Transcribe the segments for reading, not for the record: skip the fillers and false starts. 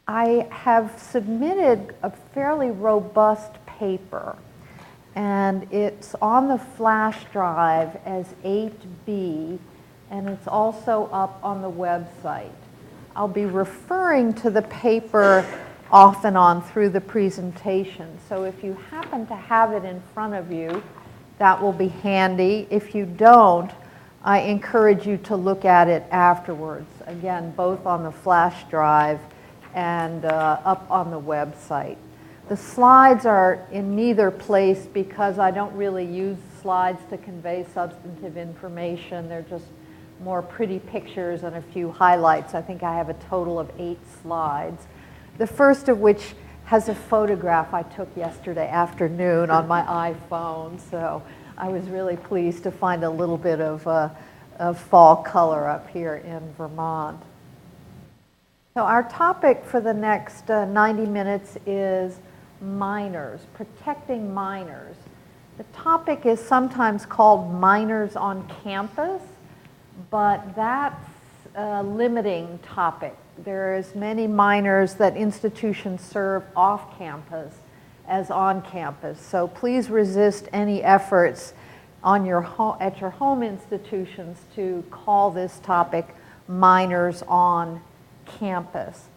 I have submitted a fairly robust paper, and it's on the flash drive as 8B, and it's also up on the website. I'll be referring to the paper off and on through the presentation, so if you happen to have it in front of you, that will be handy. If you don't, I encourage you to look at it afterwards, again, both on the flash drive and up on the website. The slides are in neither place because I don't really use slides to convey substantive information. They're just more pretty pictures and a few highlights. I think I have a total of 8 slides. The first of which has a photograph I took yesterday afternoon on my iPhone, so I was really pleased to find a little bit of fall color up here in Vermont. So our topic for the next 90 minutes is minors, protecting minors. The topic is sometimes called minors on campus, but that's a limiting topic. There's many minors that institutions serve off campus as on campus. So please resist any efforts on at your home institutions to call this topic minors on campus.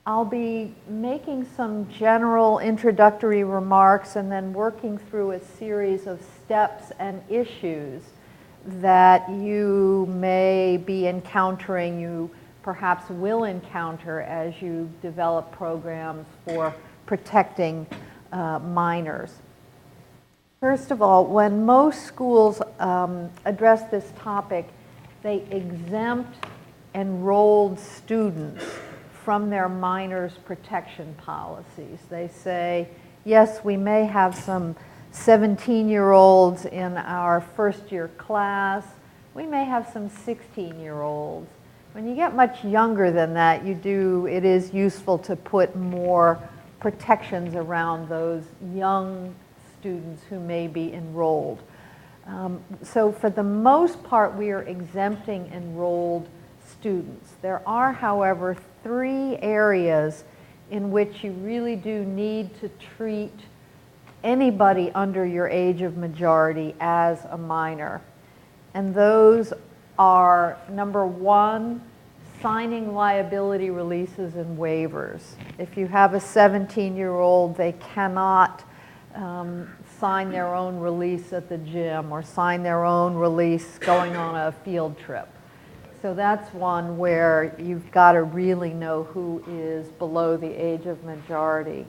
I'll be making some general introductory remarks and then working through a series of steps and issues that you may be encountering, you perhaps will encounter as you develop programs for protecting minors. First of all, when most schools address this topic, they exempt enrolled students from their minors protection policies. They say, yes, we may have some 17-year-olds in our first-year class. We may have some 16-year-olds. When you get much younger than that, it is useful to put more protections around those young students who may be enrolled. So for the most part, we are exempting enrolled students. There are, however, 3 areas in which you really do need to treat anybody under your age of majority as a minor. And those are, number 1, signing liability releases and waivers. If you have a 17-year-old, they cannot sign their own release at the gym or sign their own release going on a field trip. So that's one where you've got to really know who is below the age of majority.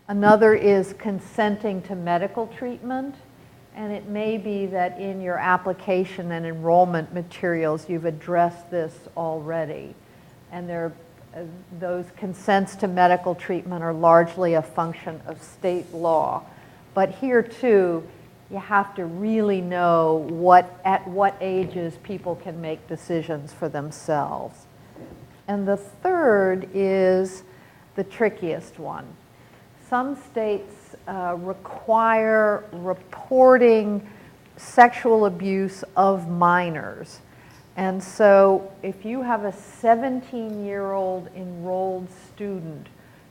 Another is consenting to medical treatment, and it may be that in your application and enrollment materials you've addressed this already. And those consents to medical treatment are largely a function of state law. But here too, you have to really know at what ages people can make decisions for themselves. And the third is the trickiest one. Some states require reporting sexual abuse of minors. And so if you have a 17-year-old enrolled student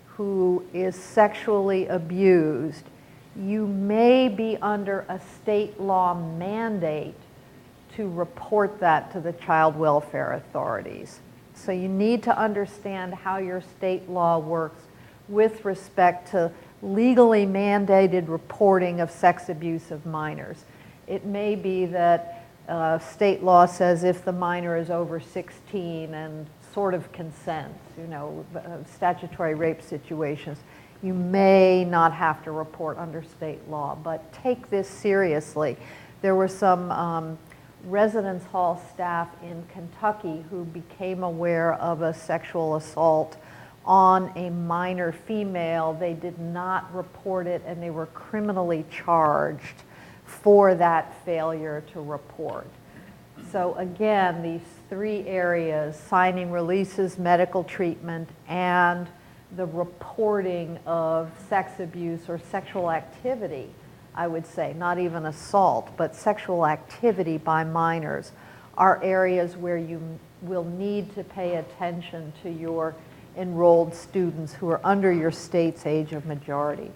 who is sexually abused, you may be under a state law mandate to report that to the child welfare authorities. So you need to understand how your state law works with respect to legally mandated reporting of sex abuse of minors. It may be that state law says if the minor is over 16 and sort of consents, statutory rape situations, you may not have to report under state law, but take this seriously. There were some residence hall staff in Kentucky who became aware of a sexual assault on a minor female. They did not report it, and they were criminally charged for that failure to report. So again, these 3 areas, signing releases, medical treatment, and the reporting of sex abuse or sexual activity, I would say, not even assault, but sexual activity by minors, are areas where you will need to pay attention to your enrolled students who are under your state's age of majority.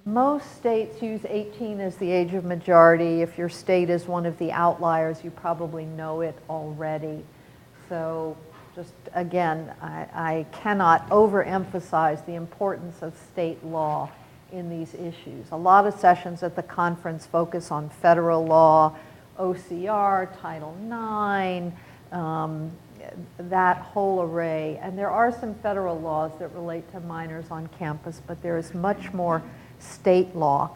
Most states use 18 as the age of majority. If your state is one of the outliers, you probably know it already. So just again, I cannot overemphasize the importance of state law in these issues. A lot of sessions at the conference focus on federal law, OCR, Title IX, that whole array. And there are some federal laws that relate to minors on campus, but there is much more state law.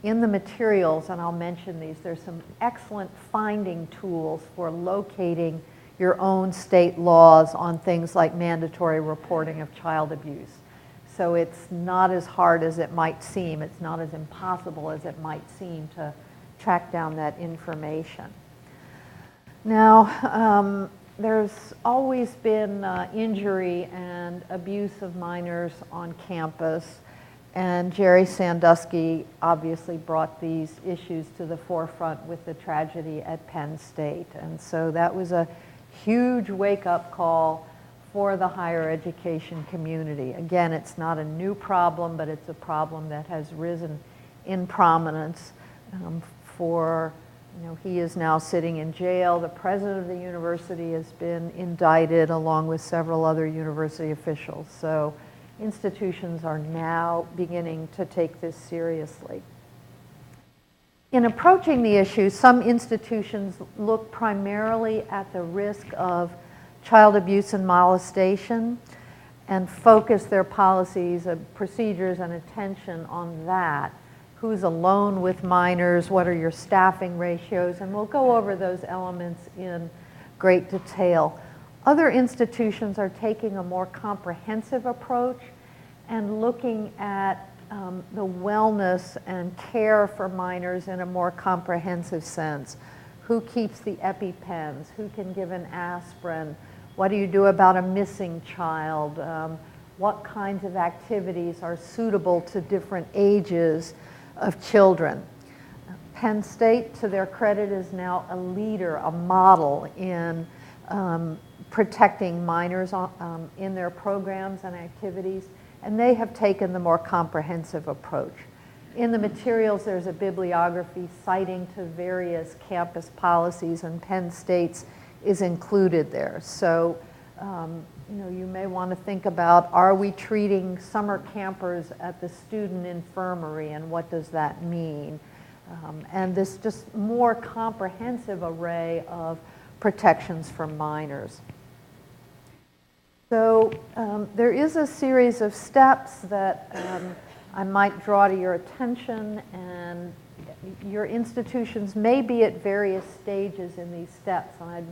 In the materials, and I'll mention these, there's some excellent finding tools for locating your own state laws on things like mandatory reporting of child abuse. So it's not as hard as it might seem. It's not as impossible as it might seem to track down that information. Now, there's always been injury and abuse of minors on campus, and Jerry Sandusky obviously brought these issues to the forefront with the tragedy at Penn State. And so that was a huge wake-up call for the higher education community. Again, it's not a new problem, but it's a problem that has risen in prominence he is now sitting in jail. The president of the university has been indicted along with several other university officials. So institutions are now beginning to take this seriously. In approaching the issue, some institutions look primarily at the risk of child abuse and molestation and focus their policies, procedures, and attention on that. Who's alone with minors? What are your staffing ratios? And we'll go over those elements in great detail. Other institutions are taking a more comprehensive approach and looking at the wellness and care for minors in a more comprehensive sense. Who keeps the EpiPens? Who can give an aspirin? What do you do about a missing child? What kinds of activities are suitable to different ages of children? Penn State, to their credit, is now a leader, a model in protecting minors in their programs and activities, and they have taken the more comprehensive approach. In the materials, there's a bibliography citing to various campus policies, and Penn State's is included there. So, you may want to think about, are we treating summer campers at the student infirmary, and what does that mean? And this just more comprehensive array of protections for minors. So there is a series of steps that I might draw to your attention, and your institutions may be at various stages in these steps, and I'd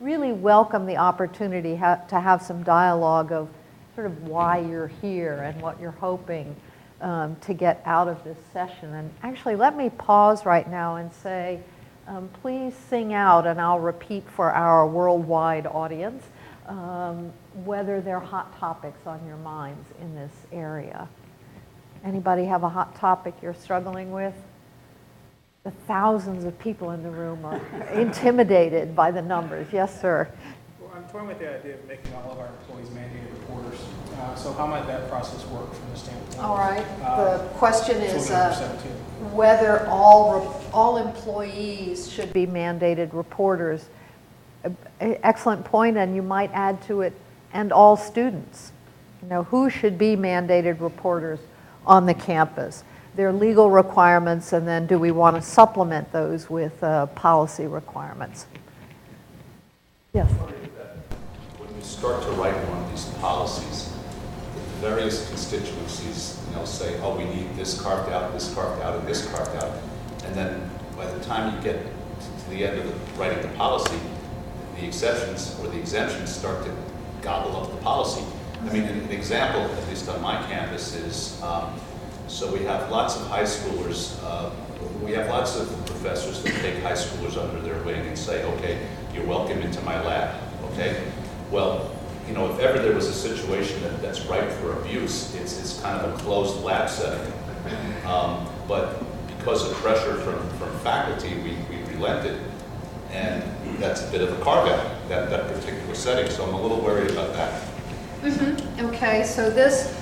really welcome the opportunity to have some dialogue of sort of why you're here and what you're hoping to get out of this session. And actually, let me pause right now and say, please sing out, and I'll repeat for our worldwide audience, whether there are hot topics on your minds in this area. Anybody have a hot topic you're struggling with? The thousands of people in the room are intimidated by the numbers. Yes, sir. Well, I'm toying with the idea of making all of our employees mandated reporters. So how might that process work from the standpoint? All right. The question is whether all employees should be mandated reporters. Excellent point, and you might add to it, and all students. Who should be mandated reporters on the campus? Their legal requirements, and then do we want to supplement those with policy requirements? Yes? When you start to write one of these policies, the various constituencies, say, oh, we need this carved out, and this carved out. And then by the time you get to the end of writing the policy, the exceptions or the exemptions start to gobble up the policy. I mean, an example, at least on my campus, is so we have lots of high schoolers, we have lots of professors that take high schoolers under their wing and say, okay, you're welcome into my lab, okay? Well, if ever there was a situation that's ripe for abuse, it's kind of a closed lab setting. But because of pressure from faculty, we relented. And that's a bit of a carve-out, that particular setting, so I'm a little worried about that. Okay, so this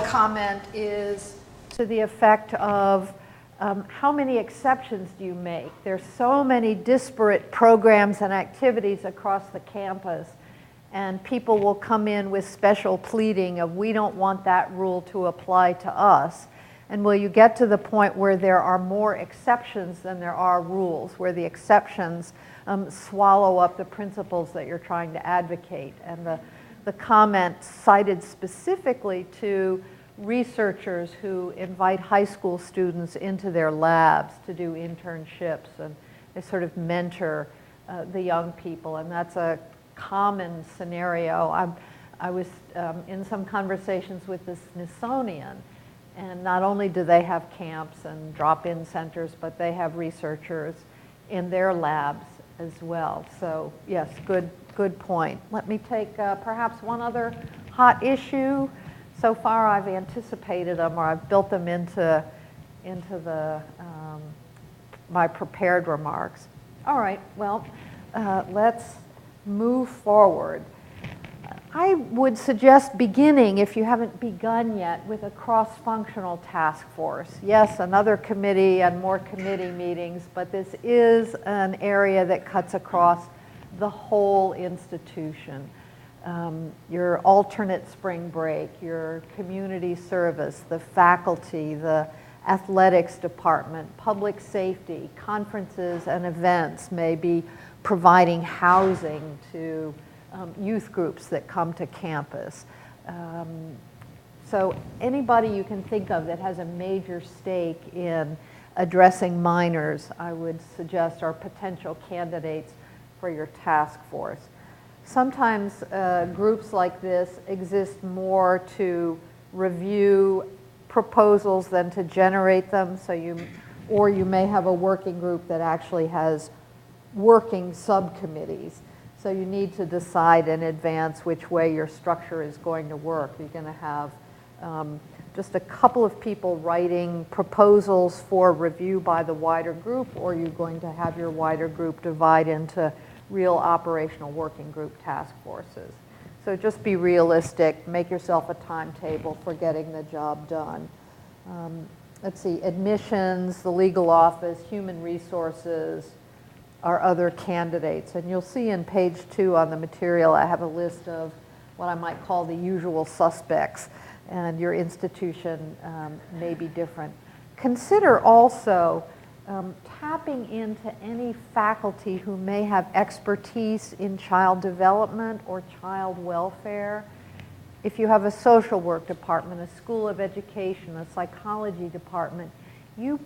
comment is to the effect of how many exceptions do you make? There's so many disparate programs and activities across the campus, and people will come in with special pleading of, we don't want that rule to apply to us. And will you get to the point where there are more exceptions than there are rules, where the exceptions swallow up the principles that you're trying to advocate? And the comment cited specifically to researchers who invite high school students into their labs to do internships, and they sort of mentor the young people, and that's a common scenario. I was in some conversations with the Smithsonian, and not only do they have camps and drop-in centers, but they have researchers in their labs as well. So yes, good point. Let me take perhaps one other hot issue. So far I've anticipated them, or I've built them into the my prepared remarks. All right, well, let's move forward. I would suggest beginning, if you haven't begun yet, with a cross-functional task force. Yes, another committee and more committee meetings, but this is an area that cuts across the whole institution. Your alternate spring break, your community service, the faculty, the athletics department, public safety, conferences and events may be providing housing to youth groups that come to campus. So anybody you can think of that has a major stake in addressing minors, I would suggest are potential candidates for your task force. Sometimes groups like this exist more to review proposals than to generate them, so you may have a working group that actually has working subcommittees. So you need to decide in advance which way your structure is going to work. You're going to have just a couple of people writing proposals for review by the wider group, or you're going to have your wider group divide into real operational working group task forces. So just be realistic, make yourself a timetable for getting the job done. Let's see, admissions, the legal office, human resources are other candidates. And you'll see in page 2 on the material, I have a list of what I might call the usual suspects, and your institution may be different. Consider also tapping into any faculty who may have expertise in child development or child welfare. If you have a social work department, a school of education, a psychology department, you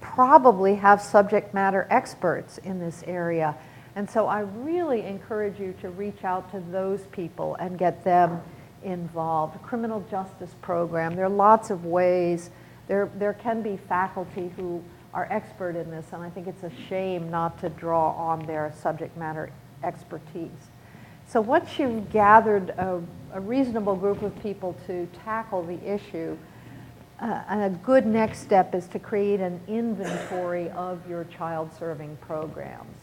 probably have subject matter experts in this area. And so I really encourage you to reach out to those people and get them involved. Criminal justice program, there are lots of ways. There can be faculty who are expert in this, and I think it's a shame not to draw on their subject matter expertise. So once you've gathered a reasonable group of people to tackle the issue, a good next step is to create an inventory of your child-serving programs.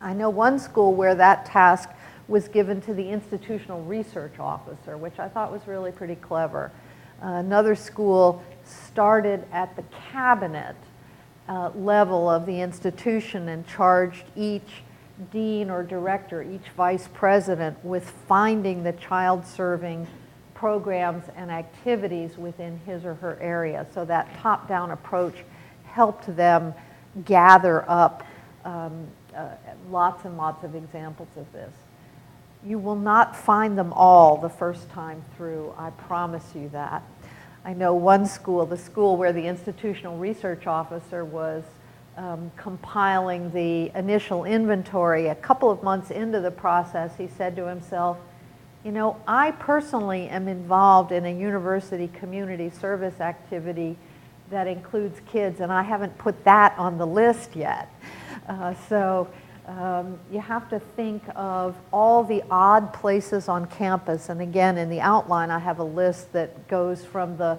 I know one school where that task was given to the institutional research officer, which I thought was really pretty clever. Another school started at the cabinet level of the institution and charged each dean or director, each vice president, with finding the child-serving programs and activities within his or her area. So that top-down approach helped them gather up lots and lots of examples of this. You will not find them all the first time through, I promise you that. I know one school, the school where the institutional research officer was compiling the initial inventory, a couple of months into the process, he said to himself, you know, I personally am involved in a university community service activity that includes kids, and I haven't put that on the list yet. You have to think of all the odd places on campus, and again, in the outline, I have a list that goes from the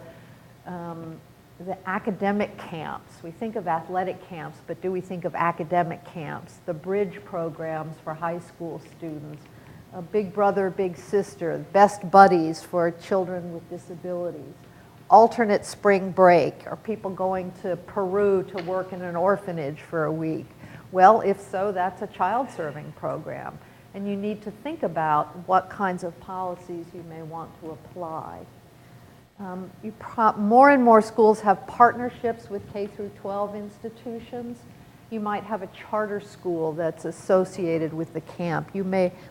the academic camps. We think of athletic camps, but do we think of academic camps? The bridge programs for high school students, a big brother, big sister, best buddies for children with disabilities, alternate spring break, or people going to Peru to work in an orphanage for a week. Well, if so, that's a child serving program. And you need to think about what kinds of policies you may want to apply. More and more schools have partnerships with K through 12 institutions. You might have a charter school that's associated with the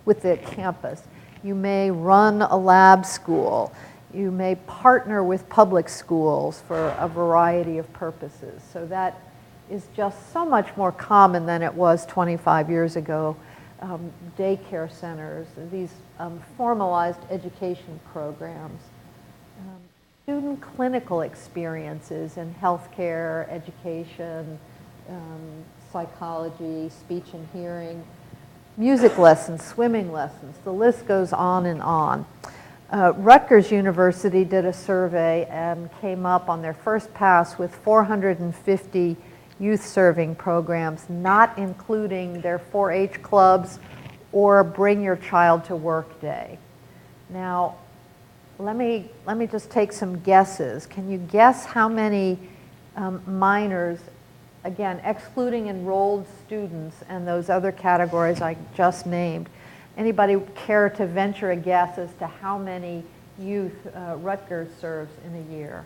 with the campus. You may run a lab school. You may partner with public schools for a variety of purposes. So that is just so much more common than it was 25 years ago. Daycare centers, these formalized education programs. Student clinical experiences in healthcare, education, psychology, speech and hearing, music lessons, swimming lessons, the list goes on and on. Rutgers University did a survey and came up on their first pass with 450 youth serving programs, not including their 4-H clubs or Bring Your Child to Work Day. Now, let me just take some guesses. Can you guess how many minors, again, excluding enrolled students and those other categories I just named, anybody care to venture a guess as to how many youth Rutgers serves in a year?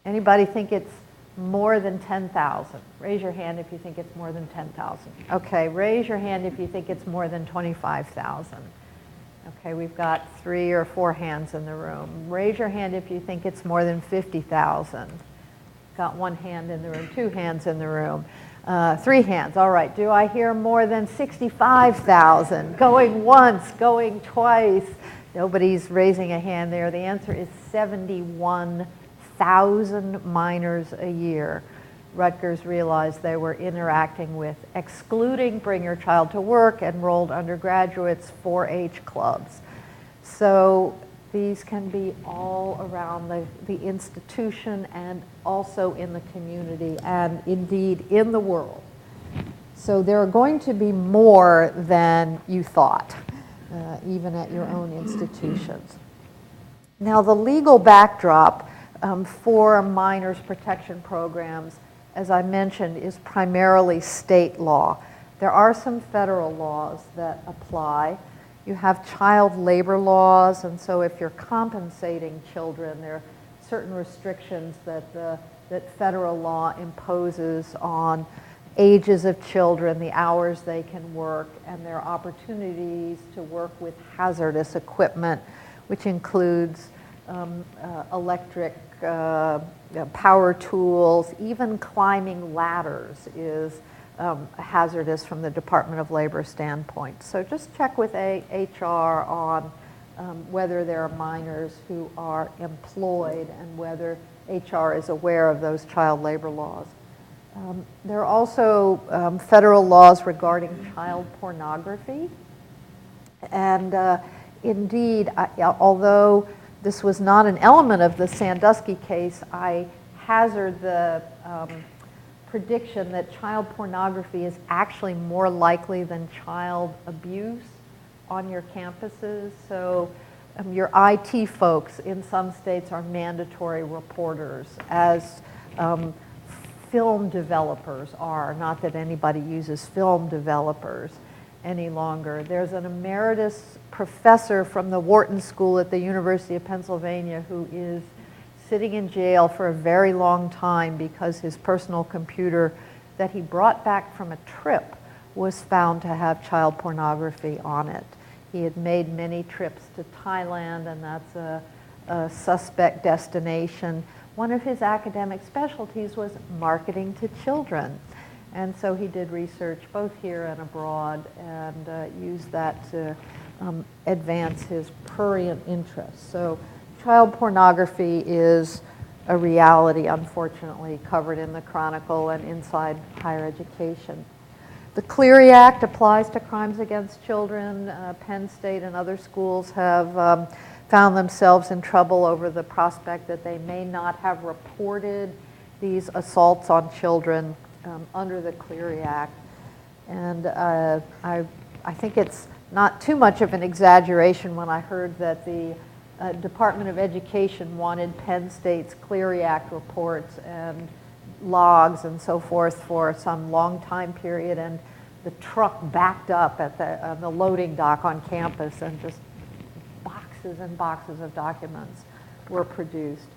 Anybody think it's more than 10,000? Raise your hand if you think it's more than 10,000. Okay, raise your hand if you think it's more than 25,000. Okay, we've got 3 or 4 hands in the room. Raise your hand if you think it's more than 50,000. Got 1 hand in the room, 2 hands in the room, 3 hands. All right, do I hear more than 65,000? Going once, going twice. Nobody's raising a hand there. The answer is 71,000 minors a year. Rutgers realized they were interacting with, excluding Bring Your Child to Work, enrolled undergraduates, 4-H clubs. So these can be all around the institution and also in the community and indeed in the world. So there are going to be more than you thought, even at your own institutions. Now the legal backdrop for minors protection programs, as I mentioned, is primarily state law. There are some federal laws that apply. You have child labor laws, and so if you're compensating children, there are certain restrictions that federal law imposes on ages of children, the hours they can work, and their opportunities to work with hazardous equipment, which includes electric power tools, even climbing ladders is hazardous from the Department of Labor standpoint. So just check with HR on whether there are minors who are employed and whether HR is aware of those child labor laws. There are also federal laws regarding child pornography. And indeed, although this was not an element of the Sandusky case, I hazard the prediction that child pornography is actually more likely than child abuse on your campuses. So your IT folks in some states are mandatory reporters, as film developers are. Not that anybody uses film developers any longer. There's an emeritus professor from the Wharton School at the University of Pennsylvania who is sitting in jail for a very long time because his personal computer that he brought back from a trip was found to have child pornography on it. He had made many trips to Thailand, and that's a suspect destination. One of his academic specialties was marketing to children. And so he did research both here and abroad and used that to advance his prurient interests. So child pornography is a reality, unfortunately, covered in the Chronicle and inside higher education. The Clery Act applies to crimes against children. Penn State and other schools have found themselves in trouble over the prospect that they may not have reported these assaults on children under the Clery Act. And I think it's not too much of an exaggeration when I heard that the Department of Education wanted Penn State's Clery Act reports and logs and so forth for some long time period, and the truck backed up at the loading dock on campus, and just boxes and boxes of documents were produced.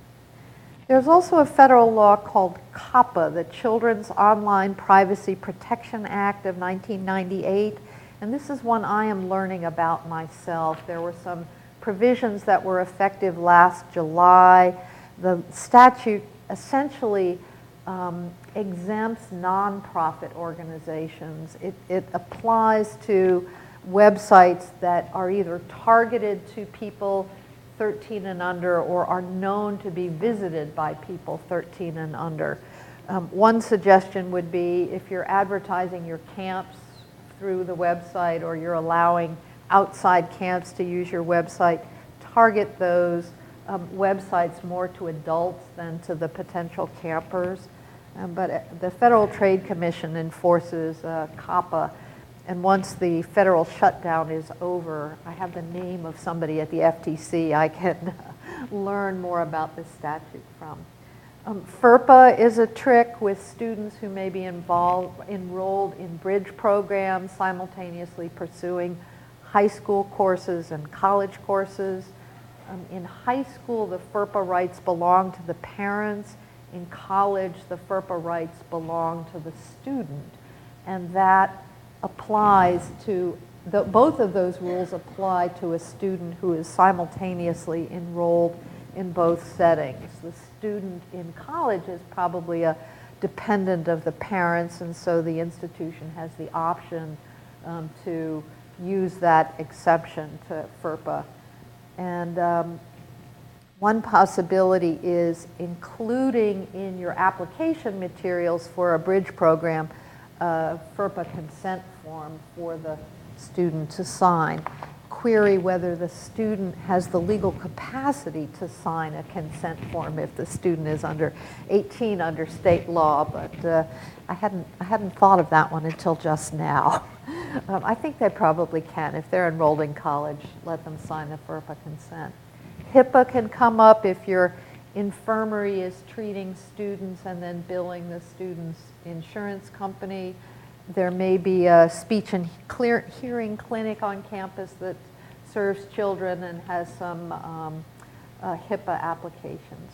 There's also a federal law called COPPA, the Children's Online Privacy Protection Act of 1998, and this is one I am learning about myself. There were some provisions that were effective last July. The statute essentially exempts nonprofit organizations. It applies to websites that are either targeted to people 13 and under or are known to be visited by people 13 and under. One suggestion would be if you're advertising your camps through the website, or you're allowing outside camps to use your website, target those websites more to adults than to the potential campers. But the Federal Trade Commission enforces COPPA, and once the federal shutdown is over, I have the name of somebody at the FTC I can learn more about this statute from. FERPA is a trick with students who may be enrolled in bridge programs, simultaneously pursuing high school courses and college courses. In high school, the FERPA rights belong to the parents. In college, the FERPA rights belong to the student. And that applies to, both of those rules apply to a student who is simultaneously enrolled in both settings. The student in college is probably a dependent of the parents, and so the institution has the option to use that exception to FERPA. And one possibility is including in your application materials for a bridge program a FERPA consent form for the student to sign. Query whether the student has the legal capacity to sign a consent form if the student is under 18 under state law, but I hadn't thought of that one until just now. I think they probably can. If they're enrolled in college, let them sign the FERPA consent. HIPAA can come up if your infirmary is treating students and then billing the student's insurance company. There may be a speech and hearing clinic on campus that serves children and has some HIPAA applications.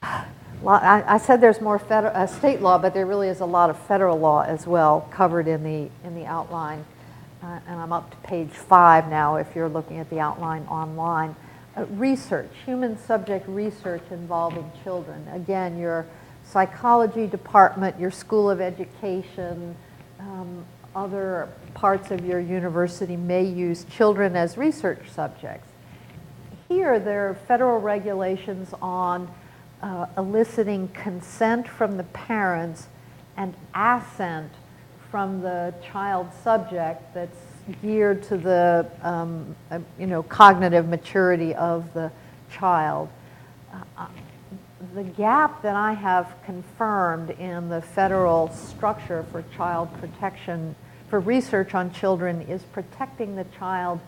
I said there's more state law, but there really is a lot of federal law as well covered in the outline. And I'm up to page 5 now if you're looking at the outline online. Research, human subject research involving children. Again, your psychology department, your school of education, other parts of your university may use children as research subjects. Here, there are federal regulations on eliciting consent from the parents and assent from the child subject that's geared to the cognitive maturity of the child. The gap that I have confirmed in the federal structure for child protection, for research on children, is protecting the child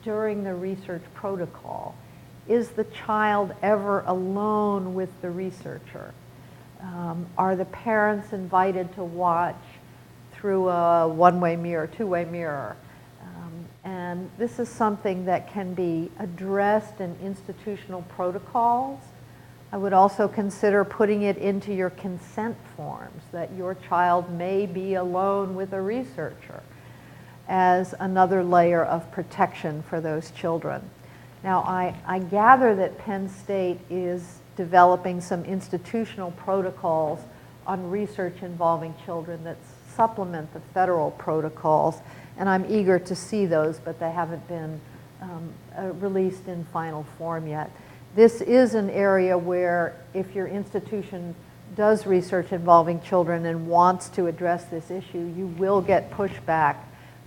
during the research protocol. Is the child ever alone with the researcher? Are the parents invited to watch through a one-way mirror, two-way mirror? And this is something that can be addressed in institutional protocols. I would also consider putting it into your consent forms that your child may be alone with a researcher as another layer of protection for those children. Now, I gather that Penn State is developing some institutional protocols on research involving children that supplement the federal protocols, and I'm eager to see those, but they haven't been released in final form yet. This is an area where if your institution does research involving children and wants to address this issue, you will get pushback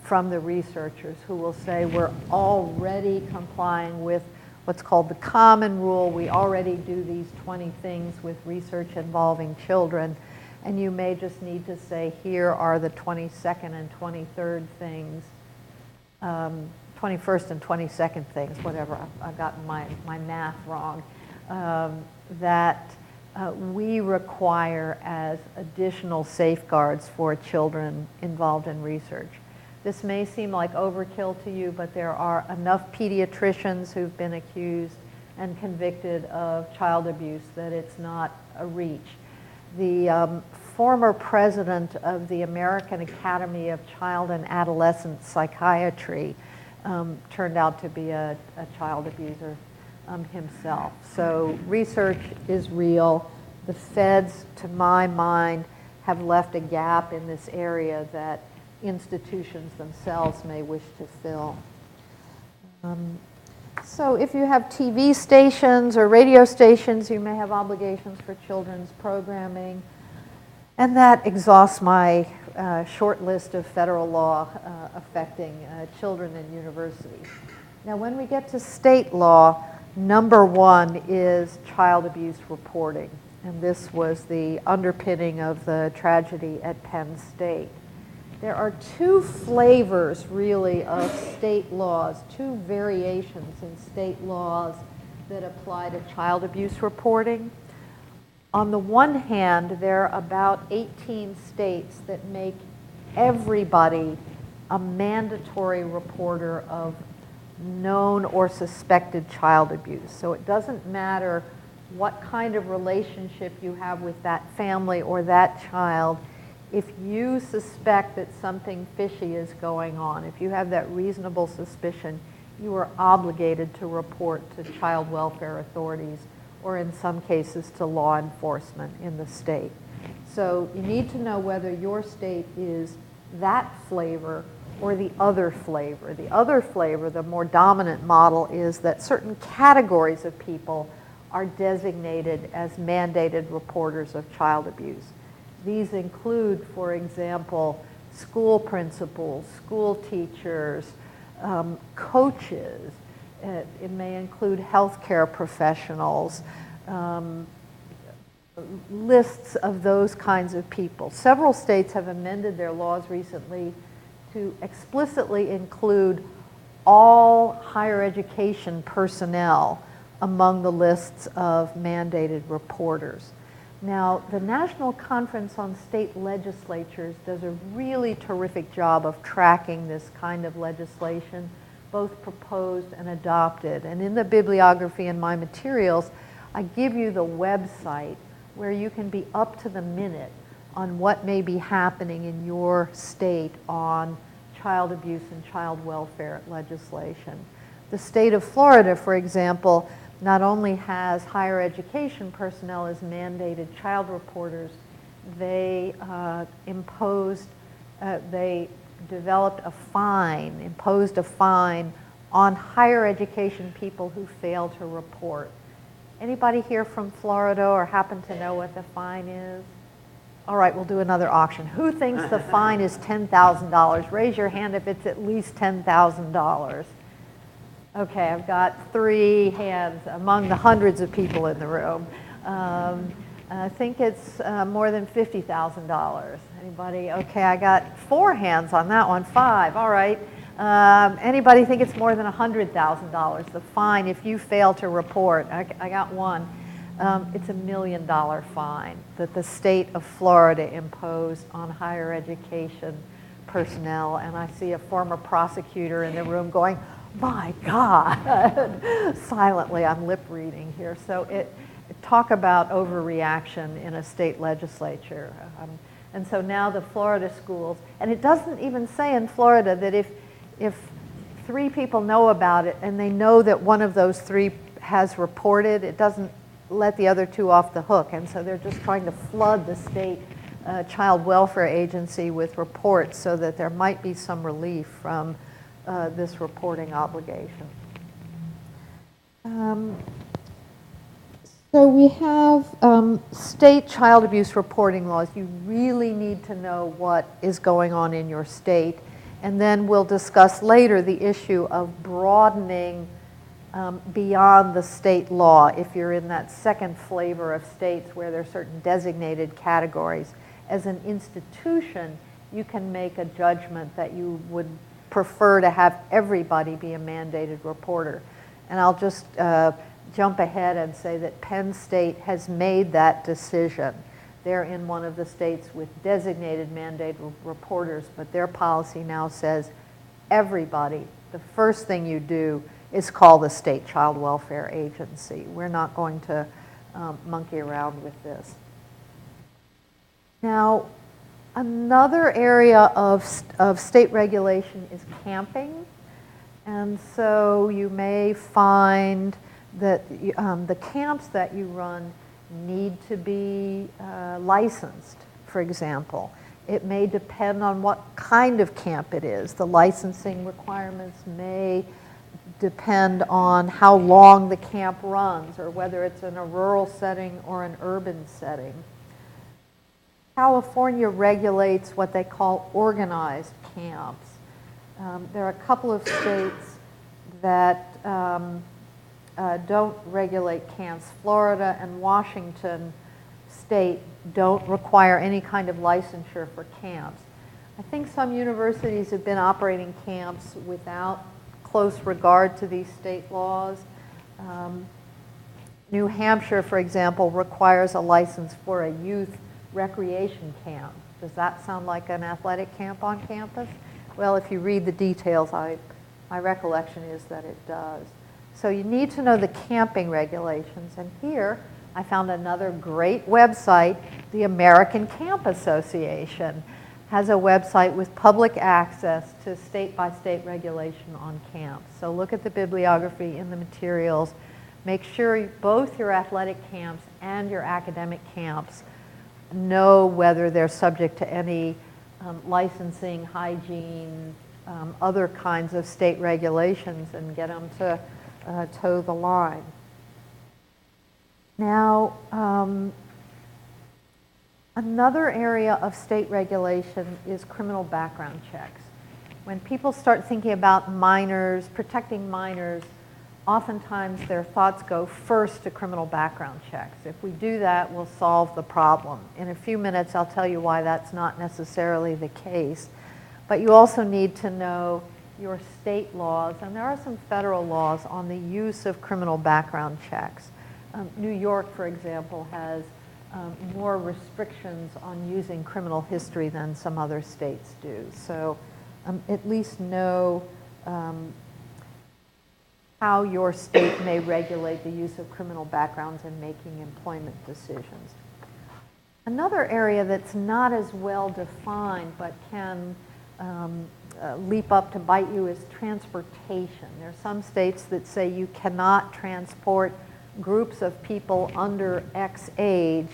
from the researchers who will say, we're already complying with what's called the common rule. We already do these 20 things with research involving children, and you may just need to say, here are the 22nd and 23rd things, 21st and 22nd things, whatever, I've gotten my math wrong, that we require as additional safeguards for children involved in research. This may seem like overkill to you, but there are enough pediatricians who've been accused and convicted of child abuse that it's not a reach. The former president of the American Academy of Child and Adolescent Psychiatry turned out to be a child abuser himself. So research is real. The feds, to my mind, have left a gap in this area that institutions themselves may wish to fill. So if you have TV stations or radio stations, you may have obligations for children's programming. And that exhausts my short list of federal law affecting children in universities. Now, when we get to state law, number one is child abuse reporting. And this was the underpinning of the tragedy at Penn State. There are two flavors, really, of state laws, two variations in state laws that apply to child abuse reporting. On the one hand, there are about 18 states that make everybody a mandatory reporter of known or suspected child abuse. So it doesn't matter what kind of relationship you have with that family or that child. If you suspect that something fishy is going on, if you have that reasonable suspicion, you are obligated to report to child welfare authorities, or in some cases to law enforcement in the state. So you need to know whether your state is that flavor or the other flavor. The other flavor, the more dominant model, is that certain categories of people are designated as mandated reporters of child abuse. These include, for example, school principals, school teachers, coaches. It may include healthcare professionals, lists of those kinds of people. Several states have amended their laws recently to explicitly include all higher education personnel among the lists of mandated reporters. Now, the National Conference on State Legislatures does a really terrific job of tracking this kind of legislation, both proposed and adopted. And in the bibliography in my materials, I give you the website where you can be up to the minute on what may be happening in your state on child abuse and child welfare legislation. The state of Florida, for example, not only has higher education personnel as mandated child reporters, they imposed imposed a fine on higher education people who fail to report. Anybody here from Florida or happen to know what the fine is? All right, we'll do another auction. Who thinks the fine is $10,000? Raise your hand if it's at least $10,000. Okay, I've got 3 hands among the hundreds of people in the room. I think it's more than $50,000. Anybody? Okay, I got 4 hands on that one, 5, all right. Anybody think it's more than $100,000, the fine if you fail to report? I got 1. It's $1 million fine that the state of Florida imposed on higher education personnel. And I see a former prosecutor in the room going, my God, silently, I'm lip reading here. So talk about overreaction in a state legislature. And so now the Florida schools, and it doesn't even say in Florida that if 3 people know about it and they know that one of those 3 has reported, it doesn't let the other 2 off the hook. And so they're just trying to flood the state child welfare agency with reports so that there might be some relief from this reporting obligation. So we have state child abuse reporting laws. You really need to know what is going on in your state. And then we'll discuss later the issue of broadening beyond the state law if you're in that second flavor of states where there are certain designated categories. As an institution, you can make a judgment that you would prefer to have everybody be a mandated reporter. And I'll just jump ahead and say that Penn State has made that decision. They're in one of the states with designated mandated reporters, but their policy now says everybody, the first thing you do is call the state child welfare agency. We're not going to monkey around with this. Now, another area of state regulation is camping. And so you may find that the camps that you run need to be licensed, for example. It may depend on what kind of camp it is. The licensing requirements may depend on how long the camp runs or whether it's in a rural setting or an urban setting. California regulates what they call organized camps. There are a couple of states that don't regulate camps. Florida and Washington State don't require any kind of licensure for camps. I think some universities have been operating camps without close regard to these state laws. New Hampshire, for example, requires a license for a youth recreation camp. Does that sound like an athletic camp on campus? Well, if you read the details, my recollection is that it does. So you need to know the camping regulations. And here, I found another great website. The American Camp Association has a website with public access to state-by-state regulation on camps. So look at the bibliography in the materials. Make sure both your athletic camps and your academic camps know whether they're subject to any licensing, hygiene, other kinds of state regulations, and get them to toe the line. Now, another area of state regulation is criminal background checks. When people start thinking about minors, protecting minors, oftentimes their thoughts go first to criminal background checks. If we do that, we'll solve the problem. In a few minutes, I'll tell you why that's not necessarily the case. But you also need to know your state laws, and there are some federal laws on the use of criminal background checks. New York, for example, has more restrictions on using criminal history than some other states do. So at least know how your state may regulate the use of criminal backgrounds in making employment decisions. Another area that's not as well defined but can leap up to bite you is transportation. There are some states that say you cannot transport groups of people under X age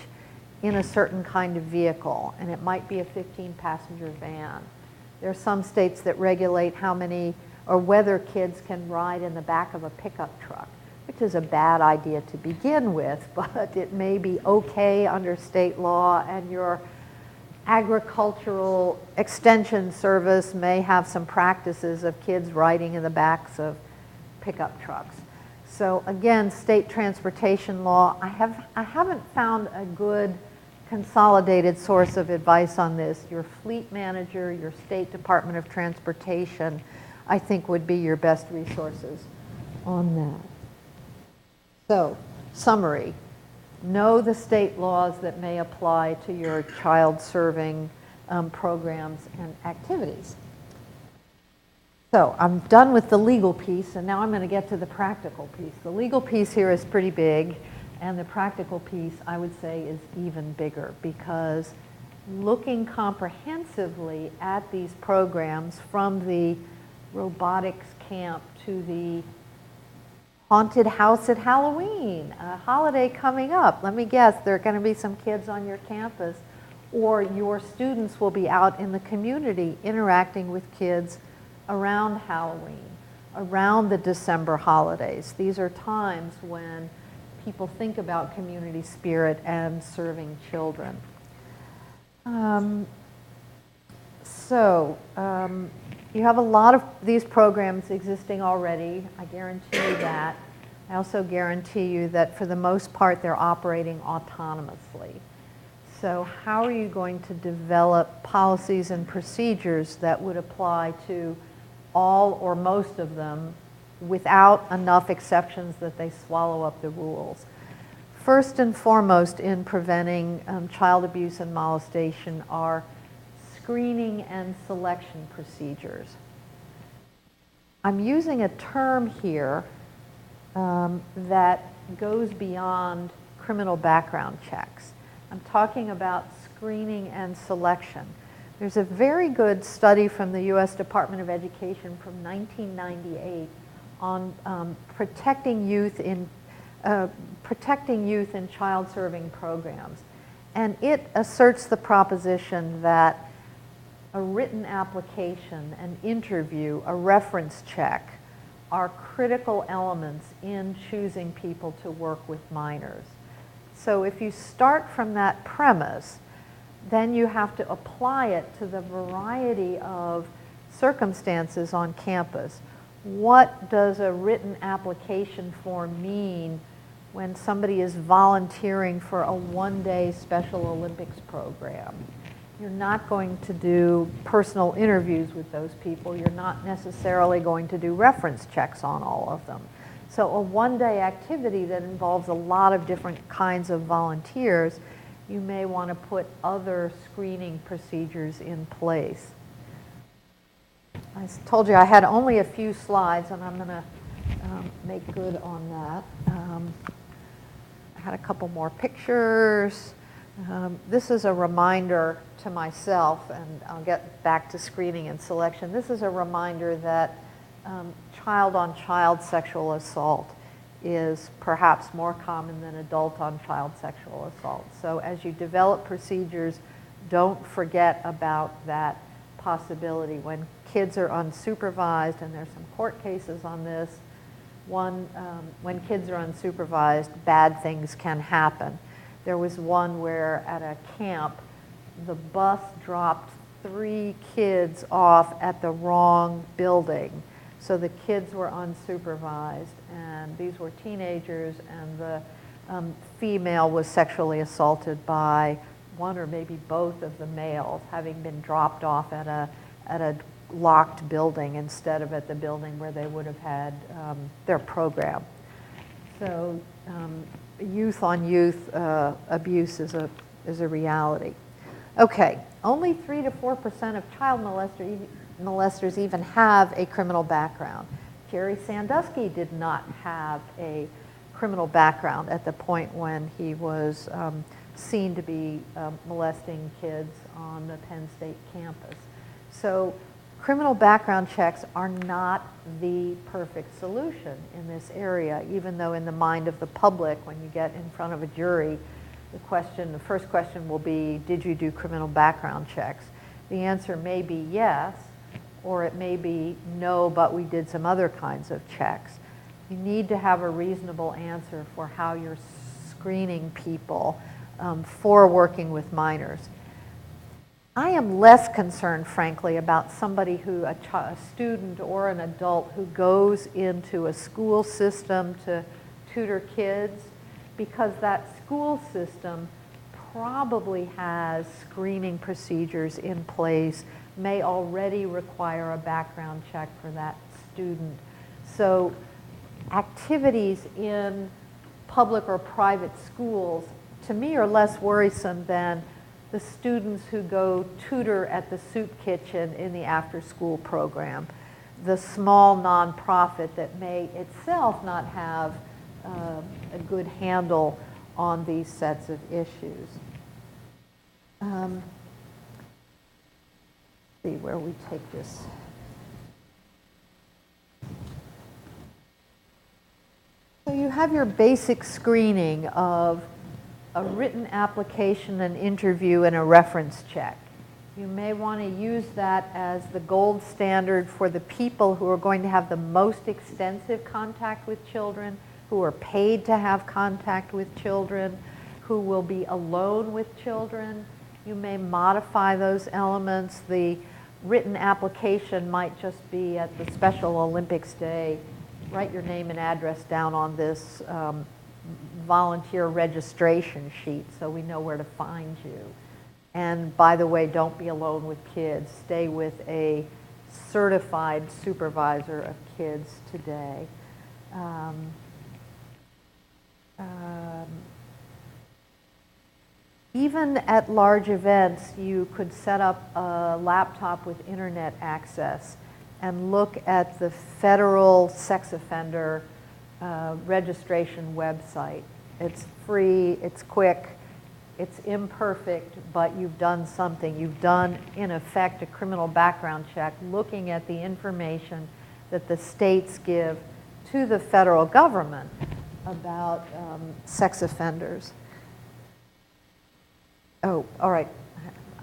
in a certain kind of vehicle, and it might be a 15-passenger van. There are some states that regulate how many or whether kids can ride in the back of a pickup truck, which is a bad idea to begin with, but it may be okay under state law, and your agricultural extension service may have some practices of kids riding in the backs of pickup trucks. So again, state transportation law, I haven't found a good consolidated source of advice on this. Your fleet manager, your State Department of Transportation, I think would be your best resources on that. So, summary. Know the state laws that may apply to your child serving programs and activities. So I'm done with the legal piece, and now I'm going to get to the practical piece. The legal piece here is pretty big, and the practical piece, I would say, is even bigger, because looking comprehensively at these programs, from the robotics camp to the haunted house at Halloween, a holiday coming up. Let me guess, there are going to be some kids on your campus, or your students will be out in the community interacting with kids around Halloween, around the December holidays. These are times when people think about community spirit and serving children. You have a lot of these programs existing already, I guarantee you that. I also guarantee you that for the most part they're operating autonomously. So how are you going to develop policies and procedures that would apply to all or most of them without enough exceptions that they swallow up the rules? First and foremost in preventing child abuse and molestation are screening and selection procedures. I'm using a term here that goes beyond criminal background checks. I'm talking about screening and selection. There's a very good study from the U.S. Department of Education from 1998 on protecting youth in child-serving programs. And it asserts the proposition that a written application, an interview, a reference check are critical elements in choosing people to work with minors. So if you start from that premise, then you have to apply it to the variety of circumstances on campus. What does a written application form mean when somebody is volunteering for a one-day Special Olympics program? You're not going to do personal interviews with those people. You're not necessarily going to do reference checks on all of them. So a one-day activity that involves a lot of different kinds of volunteers, you may want to put other screening procedures in place. I told you I had only a few slides, and I'm going to make good on that. I had a couple more pictures. This is a reminder to myself, and I'll get back to screening and selection. This is a reminder that child-on-child sexual assault is perhaps more common than adult-on-child sexual assault. So as you develop procedures, don't forget about that possibility. When kids are unsupervised, and there's some court cases on this, when kids are unsupervised, bad things can happen. There was one where at a camp, the bus dropped 3 kids off at the wrong building. So the kids were unsupervised, and these were teenagers, and the female was sexually assaulted by one or maybe both of the males, having been dropped off at a locked building instead of at the building where they would have had their program. So youth-on-youth abuse is a reality. Okay, only 3 to 4% of child molesters even have a criminal background. Jerry Sandusky did not have a criminal background at the point when he was seen to be molesting kids on the Penn State campus. So criminal background checks are not the perfect solution in this area, even though in the mind of the public, when you get in front of a jury, the first question will be, did you do criminal background checks? The answer may be yes, or it may be no, but we did some other kinds of checks. You need to have a reasonable answer for how you're screening people for working with minors. I am less concerned, frankly, about somebody a student or an adult who goes into a school system to tutor kids, because that school system probably has screening procedures in place, may already require a background check for that student. So activities in public or private schools, to me, are less worrisome than the students who go tutor at the soup kitchen in the after-school program, the small nonprofit that may itself not have a good handle on these sets of issues. See where we take this. So you have your basic screening of a written application, an interview, and a reference check. You may want to use that as the gold standard for the people who are going to have the most extensive contact with children, who are paid to have contact with children, who will be alone with children. You may modify those elements. The written application might just be at the Special Olympics Day write your name and address down on this volunteer registration sheet so we know where to find you. And by the way, don't be alone with kids. Stay with a certified supervisor of kids today. Even at large events, you could set up a laptop with internet access and look at the federal sex offender registration website. It's free, it's quick, it's imperfect, but you've done something. You've done, in effect, a criminal background check looking at the information that the states give to the federal government about sex offenders. Oh, all right.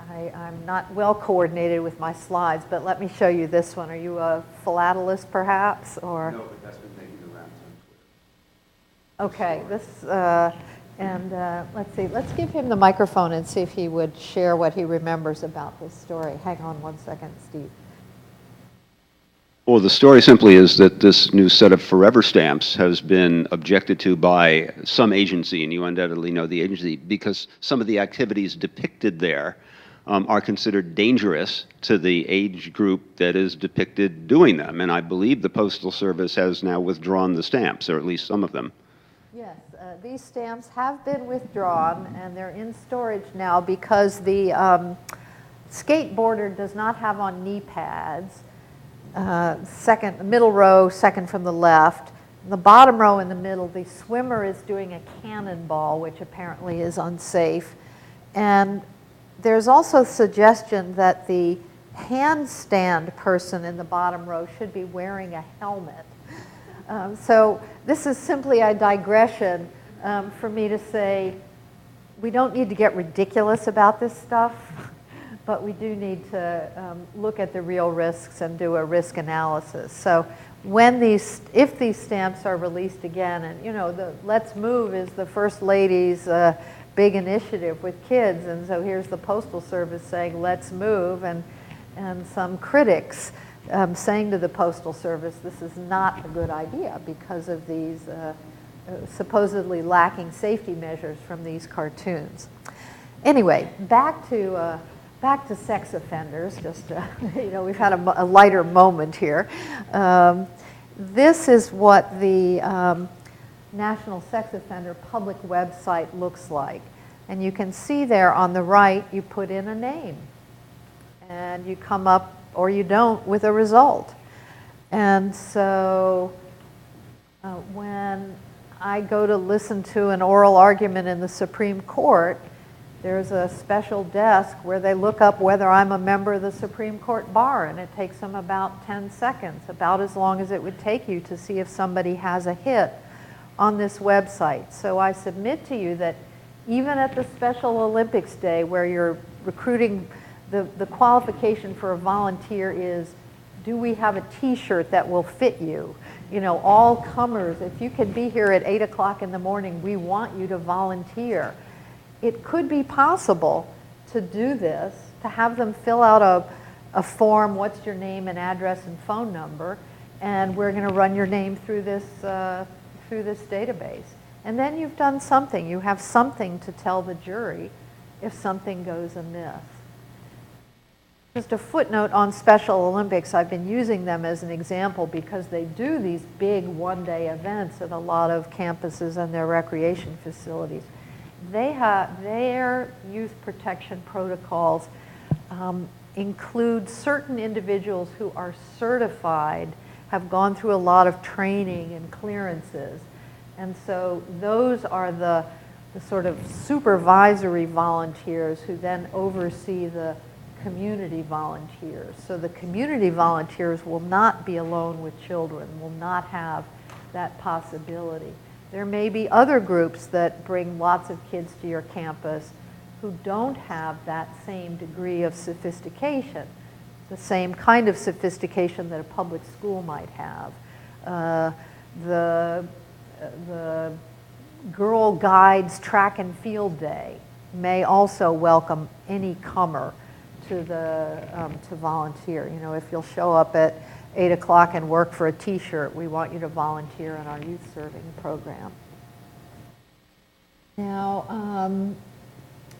I'm not well coordinated with my slides, but let me show you this one. Are you a philatelist, perhaps, or? No, but that's been making the rounds on Twitter. Okay, let's see. Let's give him the microphone and see if he would share what he remembers about this story. Hang on one second, Steve. Well, the story simply is that this new set of forever stamps has been objected to by some agency, and you undoubtedly know the agency, because some of the activities depicted there are considered dangerous to the age group that is depicted doing them. And I believe the Postal Service has now withdrawn the stamps, or at least some of them. Yes, these stamps have been withdrawn, and they're in storage now because the skateboarder does not have on knee pads. Middle row, second from the left. In the bottom row in the middle, the swimmer is doing a cannonball, which apparently is unsafe. And there's also suggestion that the handstand person in the bottom row should be wearing a helmet. So this is simply a digression for me to say we don't need to get ridiculous about this stuff, but we do need to look at the real risks and do a risk analysis. So if these stamps are released again, and you know, the Let's Move is the First Lady's big initiative with kids, and so here's the Postal Service saying, let's move, and some critics saying to the Postal Service, this is not a good idea because of these supposedly lacking safety measures from these cartoons. Anyway, back to sex offenders. Just you know, we've had a lighter moment here. This is what the National Sex Offender public website looks like, and you can see there on the right, you put in a name, and you come up, or you don't, with a result. And so when I go to listen to an oral argument in the Supreme Court, there's a special desk where they look up whether I'm a member of the Supreme Court bar, and it takes them about 10 seconds, about as long as it would take you to see if somebody has a hit on this website. So I submit to you that even at the Special Olympics Day, where you're recruiting, the qualification for a volunteer is, do we have a t-shirt that will fit you? You know, all comers, if you can be here at 8 o'clock in the morning, we want you to volunteer. It could be possible to do this, to have them fill out a form, what's your name and address and phone number, and we're going to run your name through this database. And then you've done something. You have something to tell the jury if something goes amiss. Just a footnote on Special Olympics. I've been using them as an example because they do these big one-day events at a lot of campuses and their recreation facilities. Their youth protection protocols include certain individuals who are certified, have gone through a lot of training and clearances. And so those are the sort of supervisory volunteers who then oversee the community volunteers. So the community volunteers will not be alone with children, will not have that possibility. There may be other groups that bring lots of kids to your campus who don't have that same degree of sophistication, the same kind of sophistication that a public school might have. The Girl Guides Track and Field Day may also welcome any comer to volunteer. You know, if you'll show up at 8 o'clock and work for a T-shirt. We want you to volunteer in our youth serving program. Now,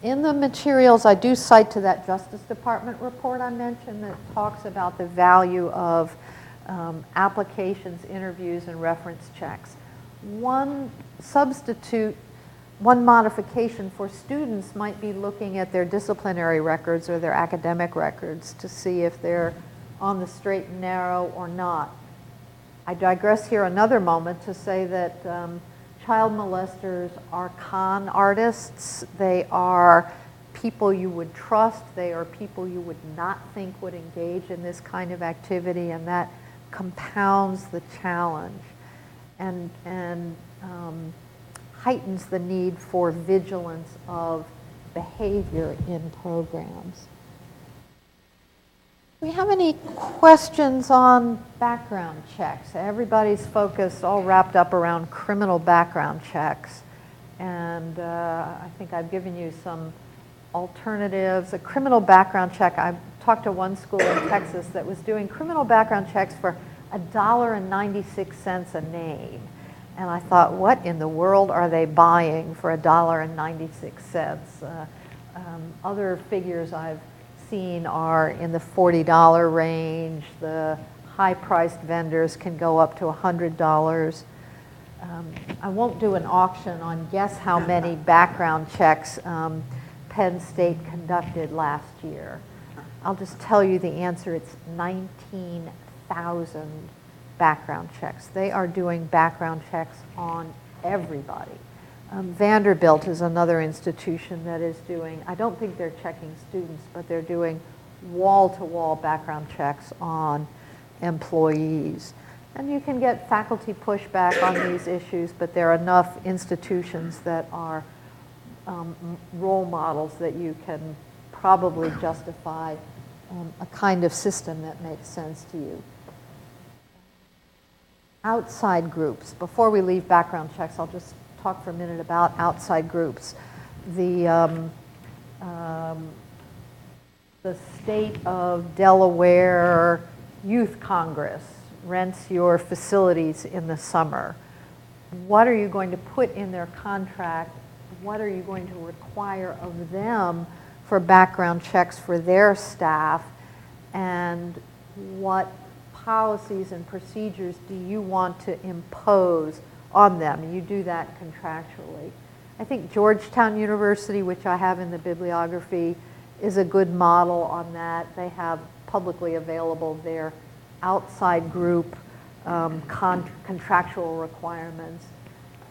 in the materials, I do cite to that Justice Department report I mentioned that talks about the value of applications, interviews, and reference checks. One modification for students might be looking at their disciplinary records or their academic records to see if they're on the straight and narrow or not. I digress here another moment to say that child molesters are con artists. They are people you would trust. They are people you would not think would engage in this kind of activity, and that compounds the challenge and heightens the need for vigilance of behavior in programs. Do we have any questions on background checks? Everybody's focused, all wrapped up around criminal background checks. And I think I've given you some alternatives. A criminal background check, I talked to one school in Texas that was doing criminal background checks for $1.96 a name. And I thought, what in the world are they buying for $1.96? Other figures I've seen are in the $40 range. The high-priced vendors can go up to $100. I won't do an auction on guess how many background checks Penn State conducted last year. I'll just tell you the answer. It's 19,000 background checks. They are doing background checks on everybody. Vanderbilt is another institution that is doing, I don't think they're checking students, but they're doing wall-to-wall background checks on employees. And you can get faculty pushback on these issues, but there are enough institutions that are role models that you can probably justify a kind of system that makes sense to you. Outside groups. Before we leave background checks, I'll just talk for a minute about outside groups. The state of Delaware Youth Congress rents your facilities in the summer. What are you going to put in their contract? What are you going to require of them for background checks for their staff? And what policies and procedures do you want to impose on them? You do that contractually. I think Georgetown University, which I have in the bibliography, is a good model on that. They have publicly available their outside group contractual requirements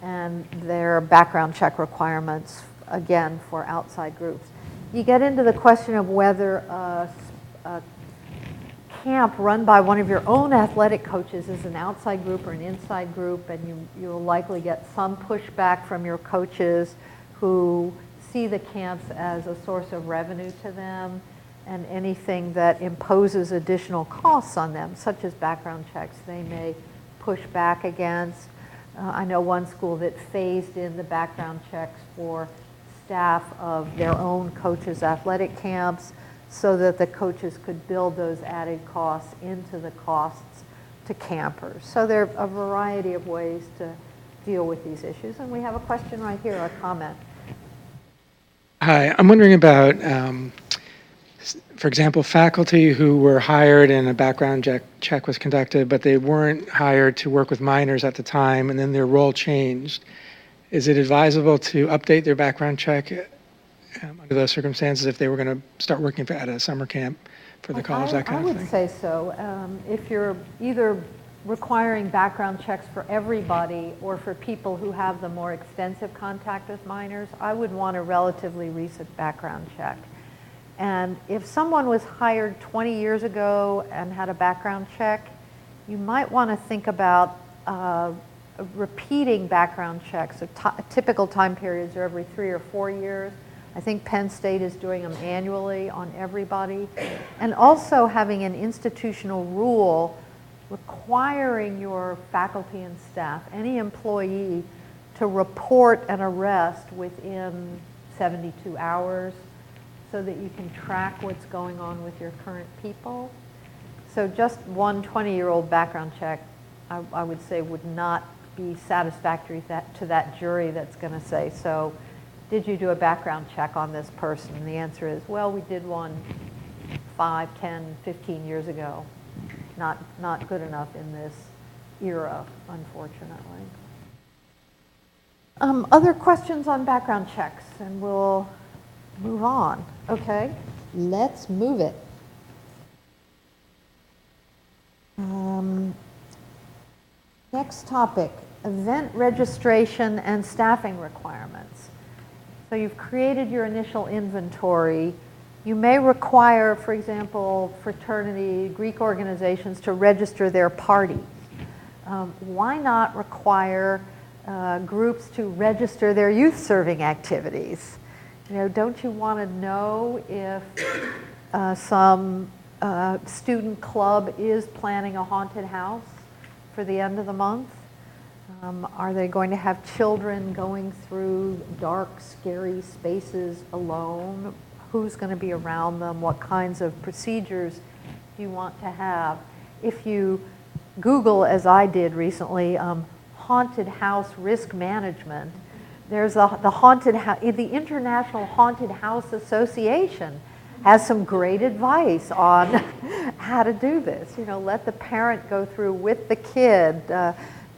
and their background check requirements, again, for outside groups. You get into the question of whether a camp run by one of your own athletic coaches is an outside group or an inside group, and you'll likely get some pushback from your coaches who see the camps as a source of revenue to them, and anything that imposes additional costs on them, such as background checks, they may push back against. I know one school that phased in the background checks for staff of their own coaches' athletic camps so that the coaches could build those added costs into the costs to campers. So there are a variety of ways to deal with these issues. And we have a question right here, a comment. Hi, I'm wondering about, for example, faculty who were hired and a background check was conducted, but they weren't hired to work with minors at the time, and then their role changed. Is it advisable to update their background check under those circumstances if they were going to start working at a summer camp for the college, that kind of thing? I would say so. If you're either requiring background checks for everybody or for people who have the more extensive contact with minors, I would want a relatively recent background check. And if someone was hired 20 years ago and had a background check, you might want to think about repeating background checks. Typical time periods are every 3 or 4 years. I think Penn State is doing them annually on everybody. And also having an institutional rule requiring your faculty and staff, any employee, to report an arrest within 72 hours so that you can track what's going on with your current people. So just one 20-year-old background check, I would say, would not be satisfactory to that jury that's going to say, so did you do a background check on this person? And the answer is, well, we did one 5, 10, 15 years ago. Not good enough in this era, unfortunately. Other questions on background checks, and we'll move on. Okay, let's move it. Next topic, event registration and staffing requirements. So you've created your initial inventory. You may require, for example, fraternity, Greek organizations to register their parties. Why not require groups to register their youth serving activities? You know, don't you want to know if some student club is planning a haunted house for the end of the month? Are they going to have children going through dark, scary spaces alone? Who's going to be around them? What kinds of procedures do you want to have? If you Google, as I did recently, haunted house risk management, there's the International Haunted House Association has some great advice on how to do this. You know, let the parent go through with the kid.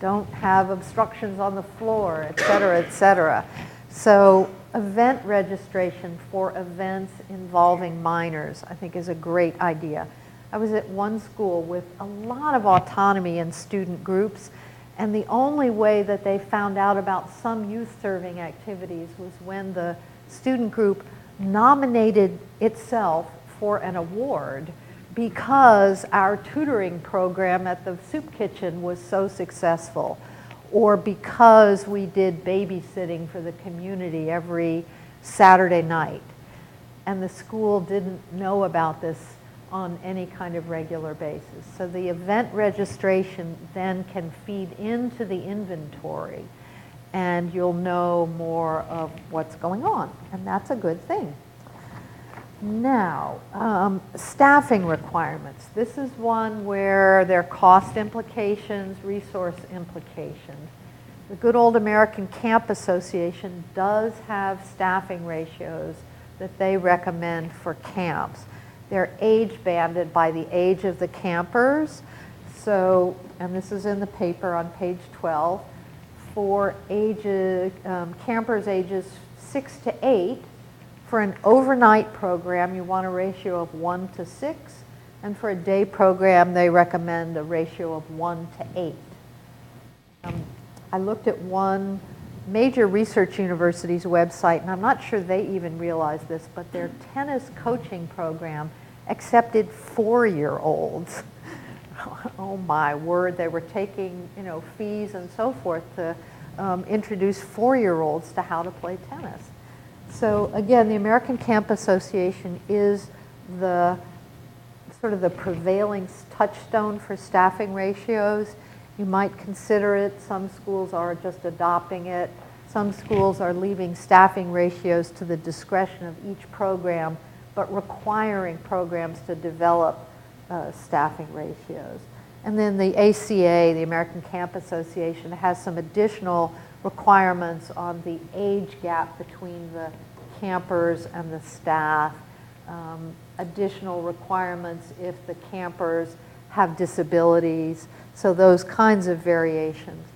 Don't have obstructions on the floor, et cetera, et cetera. So event registration for events involving minors, I think, is a great idea. I was at one school with a lot of autonomy in student groups, and the only way that they found out about some youth-serving activities was when the student group nominated itself for an award because our tutoring program at the soup kitchen was so successful, or because we did babysitting for the community every Saturday night. And the school didn't know about this on any kind of regular basis. So the event registration then can feed into the inventory, and you'll know more of what's going on, and that's a good thing. Now, staffing requirements. This is one where there are cost implications, resource implications. The good old American Camp Association does have staffing ratios that they recommend for camps. They're age banded by the age of the campers. So, and this is in the paper on page 12, for campers ages 6 to 8, for an overnight program, you want a ratio of 1 to 6, and for a day program, they recommend a ratio of 1 to 8. I looked at one major research university's website, and I'm not sure they even realize this, but their tennis coaching program accepted 4-year-olds. Oh my word, they were taking, you know, fees and so forth to introduce 4-year-olds to how to play tennis. So again, the American Camp Association is the sort of the prevailing touchstone for staffing ratios. You might consider it. Some schools are just adopting it. Some schools are leaving staffing ratios to the discretion of each program, but requiring programs to develop staffing ratios. And then the ACA, the American Camp Association, has some additional requirements on the age gap between the campers and the staff, additional requirements if the campers have disabilities, so those kinds of variations.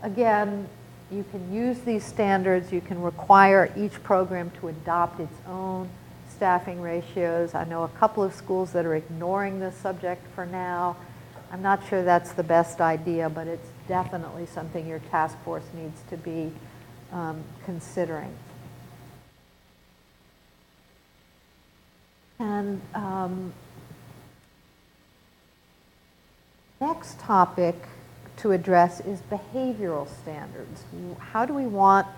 Again, you can use these standards, you can require each program to adopt its own staffing ratios. I know a couple of schools that are ignoring this subject for now. I'm not sure that's the best idea, but it's definitely something your task force needs to be considering. And next topic to address is behavioral standards. How do we want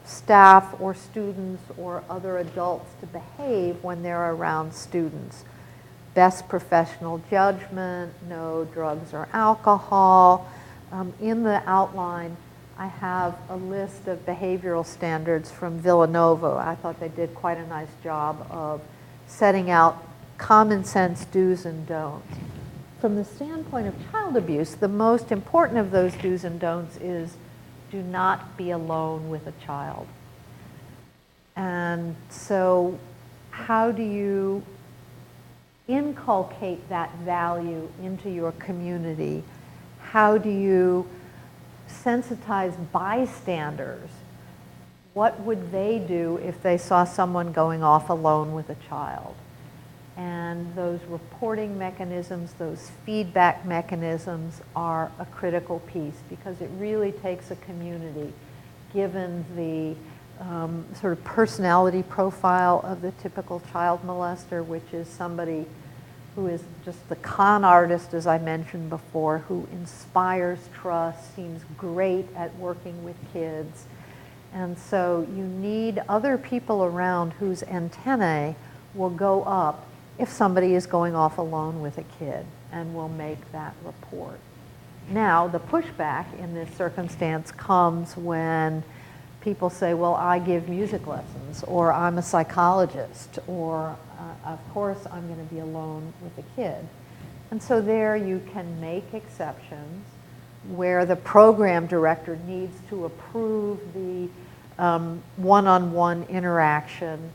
staff or students or other adults to behave when they're around students? Best professional judgment, no drugs or alcohol. In the outline, I have a list of behavioral standards from Villanova. I thought they did quite a nice job of setting out common sense do's and don'ts. from the standpoint of child abuse, the most important of those do's and don'ts is do not be alone with a child. And so how do you inculcate that value into your community? How do you sensitize bystanders? What would they do if they saw someone going off alone with a child? And those reporting mechanisms, those feedback mechanisms are a critical piece, because it really takes a community, given the sort of personality profile of the typical child molester, which is somebody who is just the con artist, as I mentioned before, who inspires trust, seems great at working with kids. And so you need other people around whose antennae will go up if somebody is going off alone with a kid, and will make that report. Now, the pushback in this circumstance comes when people say, well, I give music lessons, or I'm a psychologist, or of course I'm going to be alone with a kid. And so there you can make exceptions where the program director needs to approve the one-on-one interaction,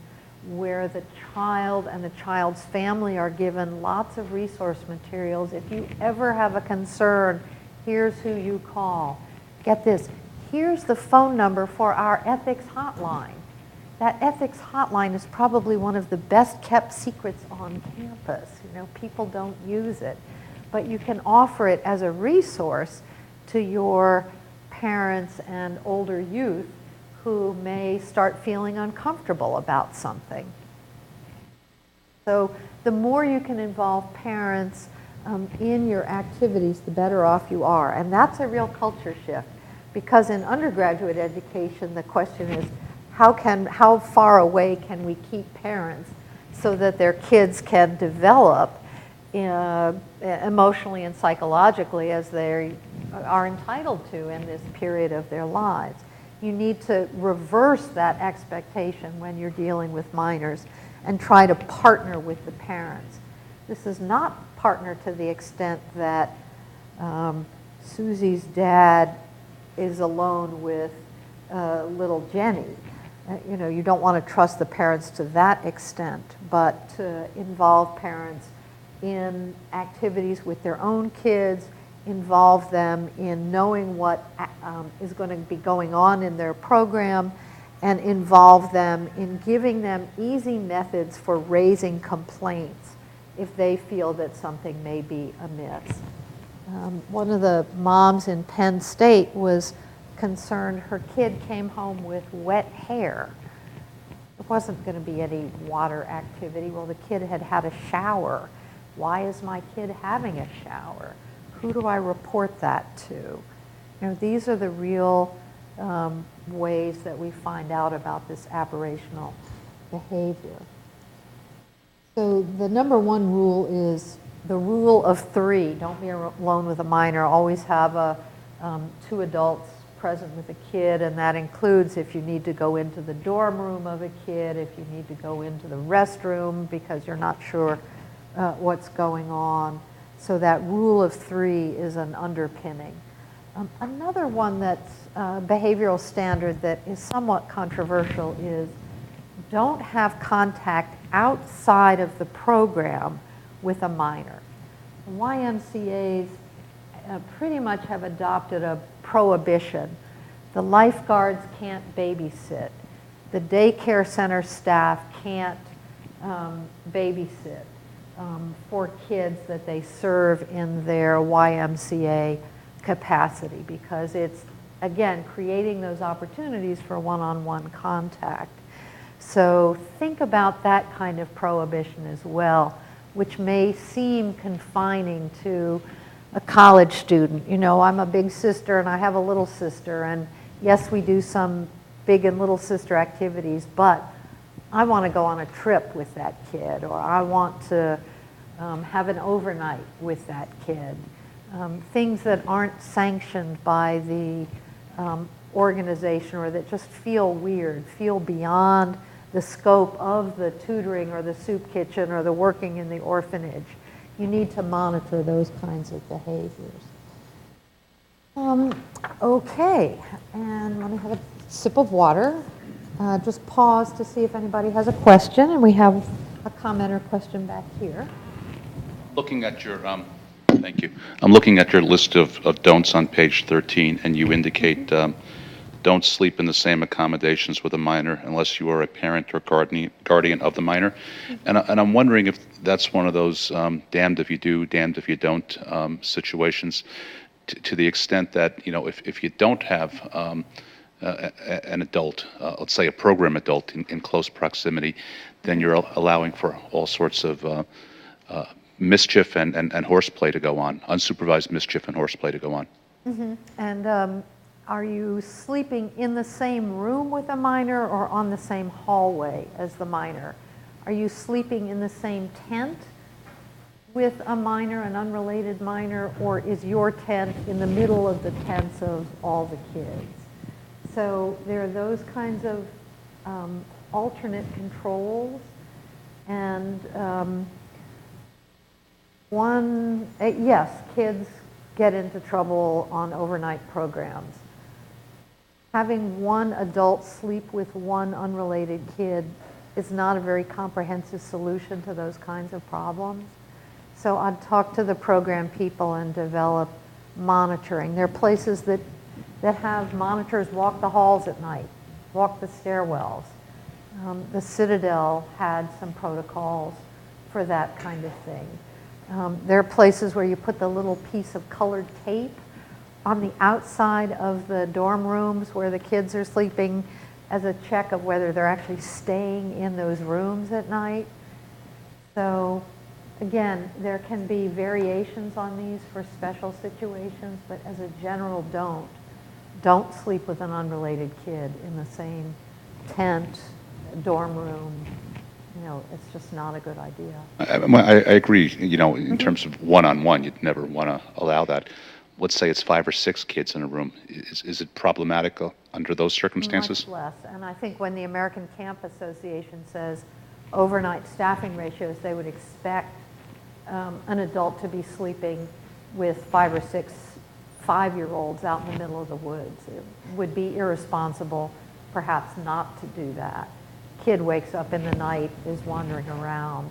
where the child and the child's family are given lots of resource materials. If you ever have a concern, here's who you call. Get this, here's the phone number for our ethics hotline. That ethics hotline is probably one of the best kept secrets on campus. You know, people don't use it, but you can offer it as a resource to your parents and older youth who may start feeling uncomfortable about something. So the more you can involve parents in your activities, the better off you are. And that's a real culture shift, because in undergraduate education, the question is, how far away can we keep parents so that their kids can develop emotionally and psychologically as they are entitled to in this period of their lives? You need to reverse that expectation when you're dealing with minors and try to partner with the parents. This is not partner to the extent that Susie's dad is alone with little Jenny. You know, you don't want to trust the parents to that extent, but to involve parents in activities with their own kids, involve them in knowing what is going to be going on in their program, and involve them in giving them easy methods for raising complaints if they feel that something may be amiss. One of the moms in Penn State was concerned her kid came home with wet hair. There wasn't going to be any water activity. Well, the kid had had a shower. Why is my kid having a shower? Who do I report that to? You know, these are the real ways that we find out about this aberrational behavior. So the number one rule is the rule of three. Don't be alone with a minor. Always have two adults present with a kid, and that includes if you need to go into the dorm room of a kid, if you need to go into the restroom because you're not sure what's going on. So that rule of three is an underpinning. Another one that's behavioral standard that is somewhat controversial is don't have contact outside of the program with a minor. The YMCA's pretty much have adopted a prohibition. The lifeguards can't babysit. The daycare center staff can't babysit for kids that they serve in their YMCA capacity, because it's, again, creating those opportunities for one-on-one contact. So think about that kind of prohibition as well, which may seem confining to a college student. You know, I'm a big sister and I have a little sister, and yes, we do some big and little sister activities, but I want to go on a trip with that kid, or I want to have an overnight with that kid. Things that aren't sanctioned by the organization, or that just feel weird, feel beyond the scope of the tutoring or the soup kitchen or the working in the orphanage. you need to monitor those kinds of behaviors. Okay, and let me have a sip of water. Just pause to see if anybody has a question, and we have a comment or question back here. Looking at your, thank you. I'm looking at your list of don'ts on page 13, and you indicate don't sleep in the same accommodations with a minor unless you are a parent or guardian of the minor. And I'm wondering if that's one of those damned if you do, damned if you don't situations, to the extent that, you know, if you don't have an adult, let's say a program adult in close proximity, then you're allowing for all sorts of mischief and horseplay to go on, unsupervised mischief and horseplay to go on. And are you sleeping in the same room with a minor or on the same hallway as the minor? Are you sleeping in the same tent with a minor, an unrelated minor, or is your tent in the middle of the tents of all the kids? So there are those kinds of alternate controls. And yes, kids get into trouble on overnight programs. Having one adult sleep with one unrelated kid is not a very comprehensive solution to those kinds of problems. So I'd talk to the program people and develop monitoring. There are places that have monitors walk the halls at night, walk the stairwells. The Citadel had some protocols for that kind of thing. There are places where you put the little piece of colored tape on the outside of the dorm rooms where the kids are sleeping as a check of whether they're actually staying in those rooms at night. So again, there can be variations on these for special situations, but as a general don't sleep with an unrelated kid in the same tent, dorm room. You know, it's just not a good idea. I agree, you know, in terms of one-on-one, you'd never want to allow that. Let's say it's 5 or 6 kids in a room. Is it problematic under those circumstances? Much less. And I think when the American Camp Association says overnight staffing ratios, they would expect an adult to be sleeping with 5 or 6 5-year-olds out in the middle of the woods. It would be irresponsible, perhaps, not to do that. Kid wakes up in the night, is wandering around.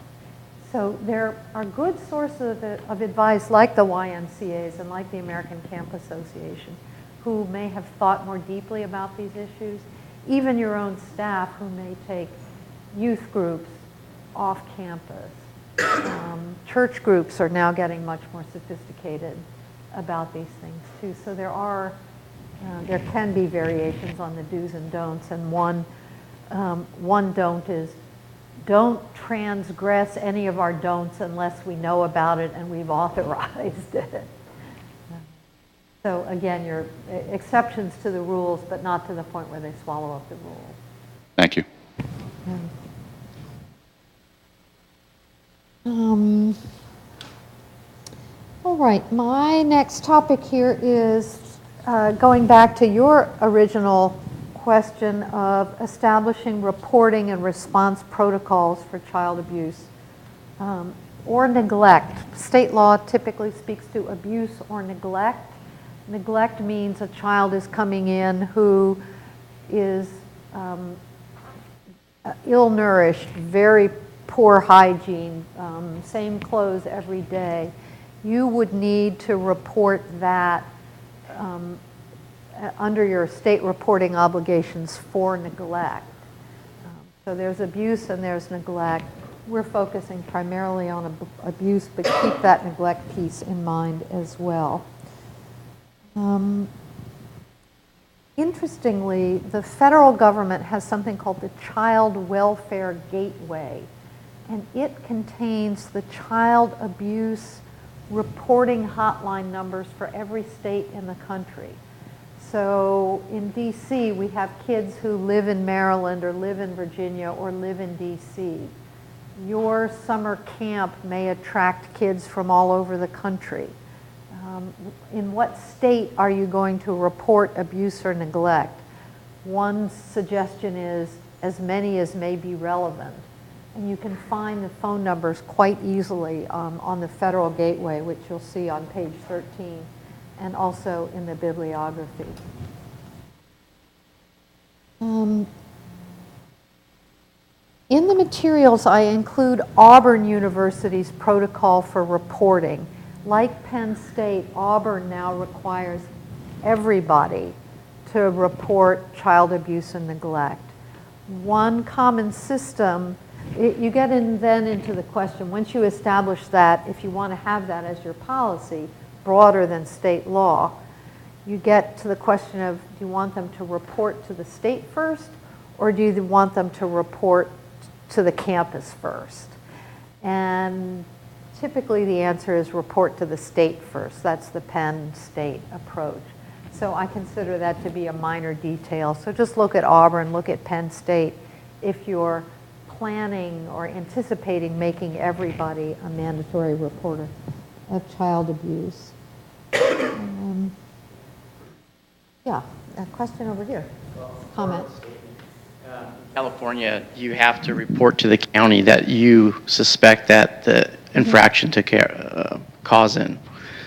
So there are good sources of advice like the YMCAs and like the American Camp Association who may have thought more deeply about these issues. Even your own staff who may take youth groups off campus. Church groups are now getting much more sophisticated about these things too. So there can be variations on the do's and don'ts, and one don't is don't transgress any of our don'ts unless we know about it and we've authorized it. So again, your exceptions to the rules, but not to the point where they swallow up the rules. Thank you. All right, my next topic here is going back to your original question of establishing reporting and response protocols for child abuse or neglect. State law typically speaks to abuse or neglect. Neglect means a child is coming in who is ill-nourished, very poor hygiene, same clothes every day. You would need to report that under your state reporting obligations for neglect. So there's abuse and there's neglect. We're focusing primarily on abuse, but keep that neglect piece in mind as well. Interestingly, the federal government has something called the Child Welfare Gateway, and it contains the child abuse reporting hotline numbers for every state in the country. So in DC, we have kids who live in Maryland or live in Virginia or live in DC. Your summer camp may attract kids from all over the country. In what state are you going to report abuse or neglect? One suggestion is as many as may be relevant. And you can find the phone numbers quite easily on the Federal Gateway, which you'll see on page 13, and also in the bibliography. In the materials, I include Auburn University's protocol for reporting. Like Penn State, Auburn now requires everybody to report child abuse and neglect. One common system, you get then into the question, once you establish that, if you want to have that as your policy, broader than state law, you get to the question of, do you want them to report to the state first, or do you want them to report to the campus first? And typically the answer is report to the state first. That's the Penn State approach. So I consider that to be a minor detail. So just look at Auburn, look at Penn State if you're planning or anticipating making everybody a mandatory reporter of child abuse. Yeah, a question over here. Comment. California, you have to report to the county that you suspect that the infraction took cause in.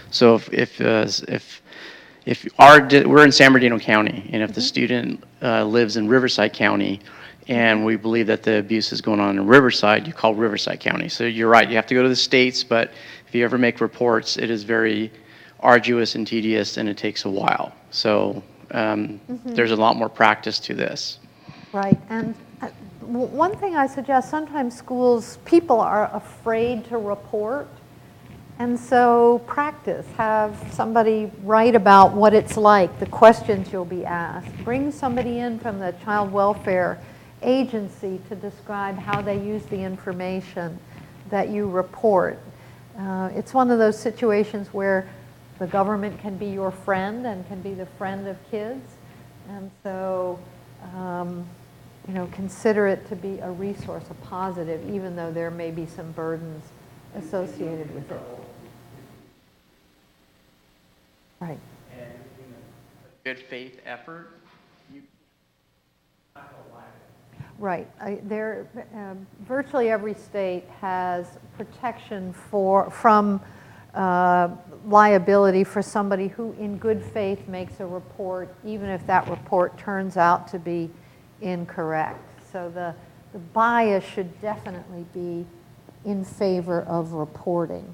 So if we're in San Bernardino County, and if the student lives in Riverside County, and we believe that the abuse is going on in Riverside, you call Riverside County. So you're right, you have to go to the states, but if you ever make reports, it is very arduous and tedious, and it takes a while. So there's a lot more practice to this. Right, and one thing I suggest, sometimes people are afraid to report, and so practice. Have somebody write about what it's like, the questions you'll be asked. Bring somebody in from the child welfare agency to describe how they use the information that you report. It's one of those situations where the government can be your friend and can be the friend of kids, and so consider it to be a resource, a positive, even though there may be some burdens associated with it. Right. And in a good faith effort, Right. Virtually every state has protection from liability for somebody who in good faith makes a report, even if that report turns out to be incorrect. So the bias should definitely be in favor of reporting.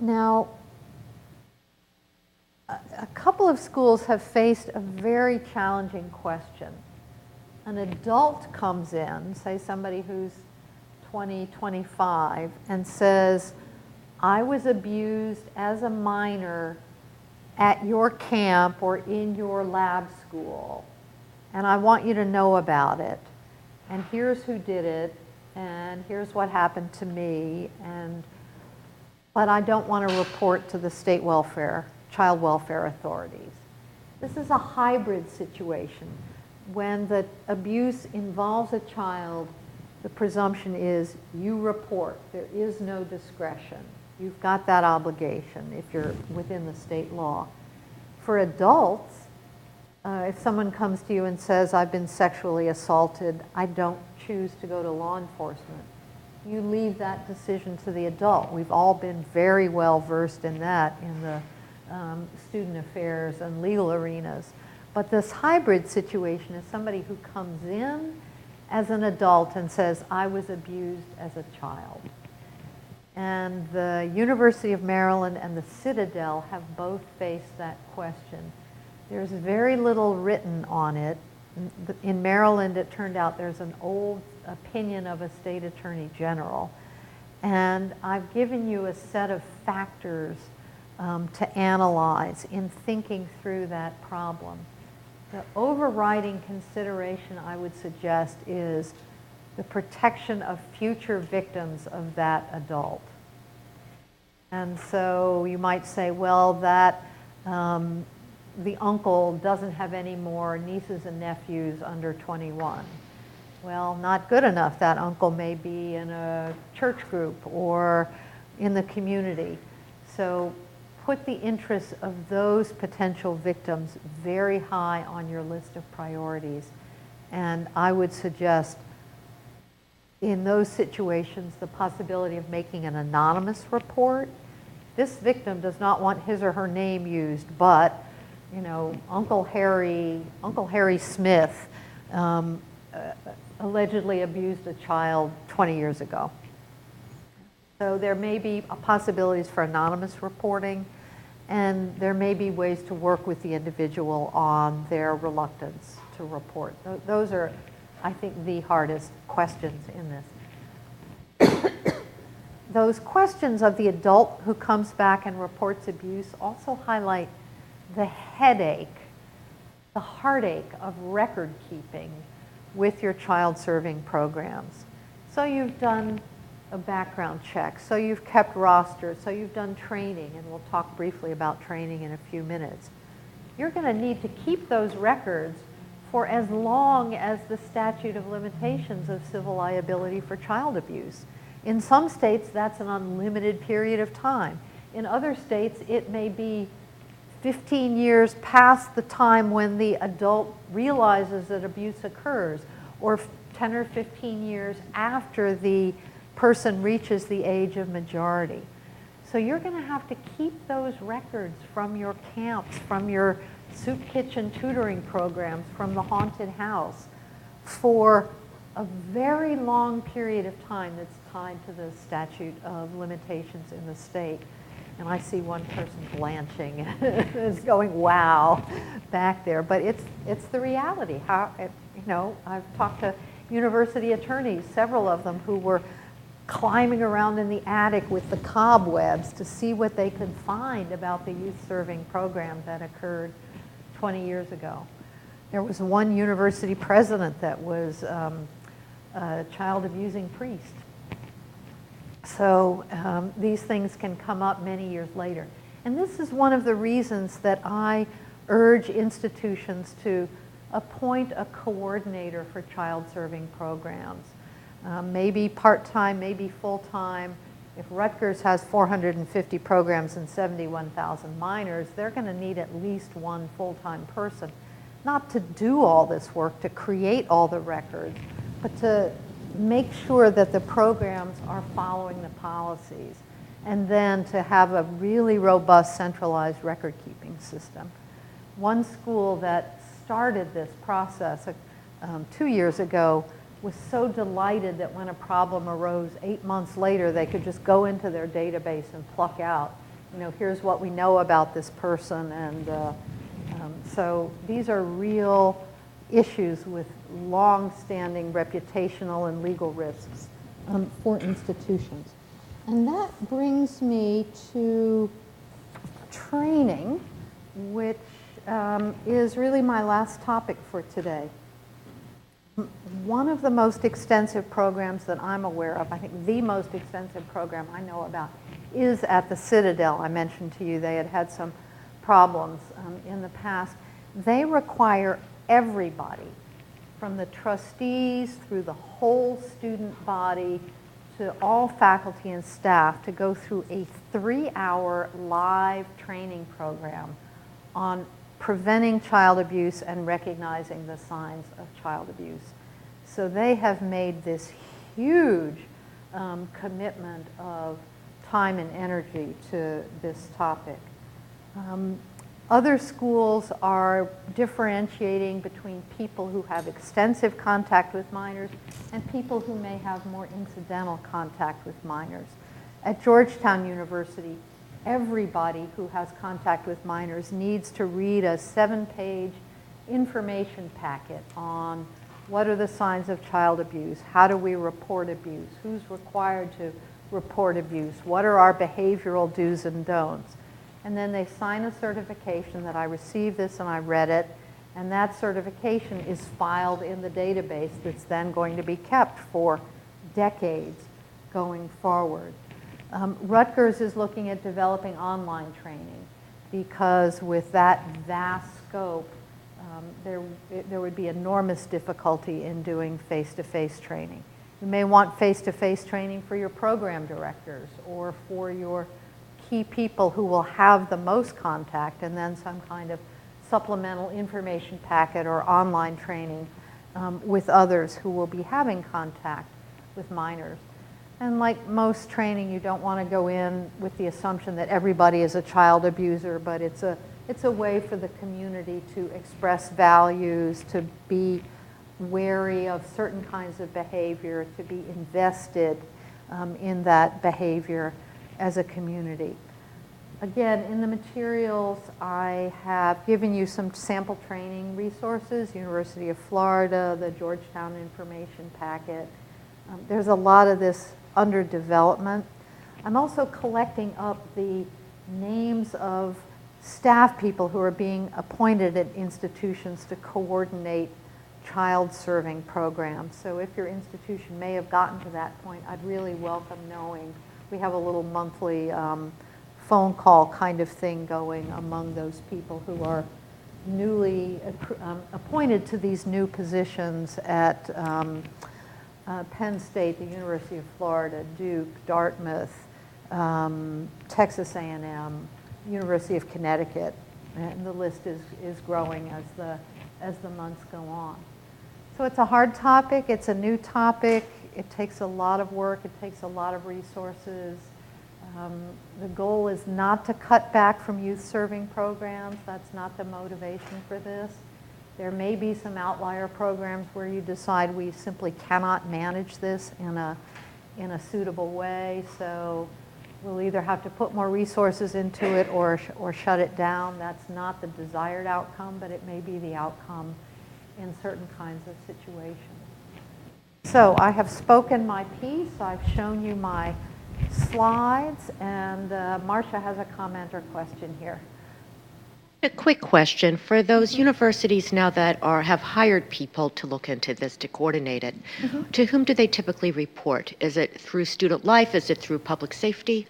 Now, a couple of schools have faced a very challenging question. An adult comes in, say somebody who's 20, 25, and says, I was abused as a minor at your camp or in your lab school, and I want you to know about it. And here's who did it, and here's what happened to me, but I don't want to report to the state child welfare authorities. This is a hybrid situation. When the abuse involves a child, the presumption is you report. There is no discretion. You've got that obligation if you're within the state law. For adults, if someone comes to you and says, I've been sexually assaulted, I don't choose to go to law enforcement, you leave that decision to the adult. We've all been very well versed in that in the student affairs and legal arenas. But this hybrid situation is somebody who comes in as an adult and says, I was abused as a child. And the University of Maryland and the Citadel have both faced that question. There's very little written on it. In Maryland, it turned out there's an old opinion of a state attorney general. And I've given you a set of factors to analyze in thinking through that problem. The overriding consideration I would suggest is the protection of future victims of that adult. And so you might say, well, that the uncle doesn't have any more nieces and nephews under 21. Well, not good enough. That uncle may be in a church group or in the community. So put the interests of those potential victims very high on your list of priorities. And I would suggest in those situations, the possibility of making an anonymous report. This victim does not want his or her name used, but, you know, Uncle Harry Smith allegedly abused a child 20 years ago. So there may be possibilities for anonymous reporting, and there may be ways to work with the individual on their reluctance to report. Those are, I think, the hardest questions in this. Those questions of the adult who comes back and reports abuse also highlight the headache, the heartache of record keeping with your child serving programs. So you've done a background check, so you've kept rosters, so you've done training, and we'll talk briefly about training in a few minutes. You're going to need to keep those records for as long as the statute of limitations of civil liability for child abuse. In some states, that's an unlimited period of time. In other states, it may be 15 years past the time when the adult realizes that abuse occurs, or 10 or 15 years after the person reaches the age of majority. So you're going to have to keep those records from your camps, from your soup kitchen tutoring programs, from the haunted house, for a very long period of time that's tied to the statute of limitations in the state. And I see one person blanching, is going, wow, back there. But it's the reality. You know, I've talked to university attorneys, several of them, who were climbing around in the attic with the cobwebs to see what they could find about the youth serving program that occurred 20 years ago. There was one university president that was a child abusing priest. So these things can come up many years later. And this is one of the reasons that I urge institutions to appoint a coordinator for child serving programs. Maybe part-time, maybe full-time. If Rutgers has 450 programs and 71,000 minors, they're going to need at least one full-time person, not to do all this work, to create all the records, but to make sure that the programs are following the policies, and then to have a really robust centralized record-keeping system. One school that started this process 2 years ago was so delighted that when a problem arose 8 months later, they could just go into their database and pluck out, you know, here's what we know about this person. And so these are real issues with long-standing reputational and legal risks for institutions. And that brings me to training, which is really my last topic for today. One of the most extensive programs that I'm aware of, I think the most extensive program I know about, is at the Citadel. I mentioned to you they had some problems in the past. They require everybody, from the trustees through the whole student body to all faculty and staff, to go through a 3-hour live training program on preventing child abuse and recognizing the signs of child abuse. So they have made this huge commitment of time and energy to this topic. Other schools are differentiating between people who have extensive contact with minors and people who may have more incidental contact with minors. At Georgetown University, everybody who has contact with minors needs to read a 7-page information packet on what are the signs of child abuse, how do we report abuse, who's required to report abuse, what are our behavioral do's and don'ts. And then they sign a certification that I received this and I read it, and that certification is filed in the database that's then going to be kept for decades going forward. Rutgers is looking at developing online training, because with that vast scope, there would be enormous difficulty in doing face-to-face training. You may want face-to-face training for your program directors or for your key people who will have the most contact, and then some kind of supplemental information packet or online training with others who will be having contact with minors. And like most training, you don't want to go in with the assumption that everybody is a child abuser, but it's a way for the community to express values, to be wary of certain kinds of behavior, to be invested in that behavior as a community. Again, in the materials, I have given you some sample training resources, University of Florida, the Georgetown information packet. There's a lot of this under development. I'm also collecting up the names of staff people who are being appointed at institutions to coordinate child serving programs. So if your institution may have gotten to that point, I'd really welcome knowing. We have a little monthly phone call kind of thing going among those people who are newly appointed to these new positions at Penn State, the University of Florida, Duke, Dartmouth, Texas A&M, University of Connecticut, and the list is growing as the months go on. So it's a hard topic, it's a new topic, it takes a lot of work, it takes a lot of resources. The goal is not to cut back from youth serving programs, that's not the motivation for this. There may be some outlier programs where you decide we simply cannot manage this in a suitable way, so we'll either have to put more resources into it or shut it down. That's not the desired outcome, but it may be the outcome in certain kinds of situations. So I have spoken my piece. I've shown you my slides, and Marcia has a comment or question here. A quick question. For those universities now that have hired people to look into this, to coordinate it, to whom do they typically report? Is it through student life? Is it through public safety?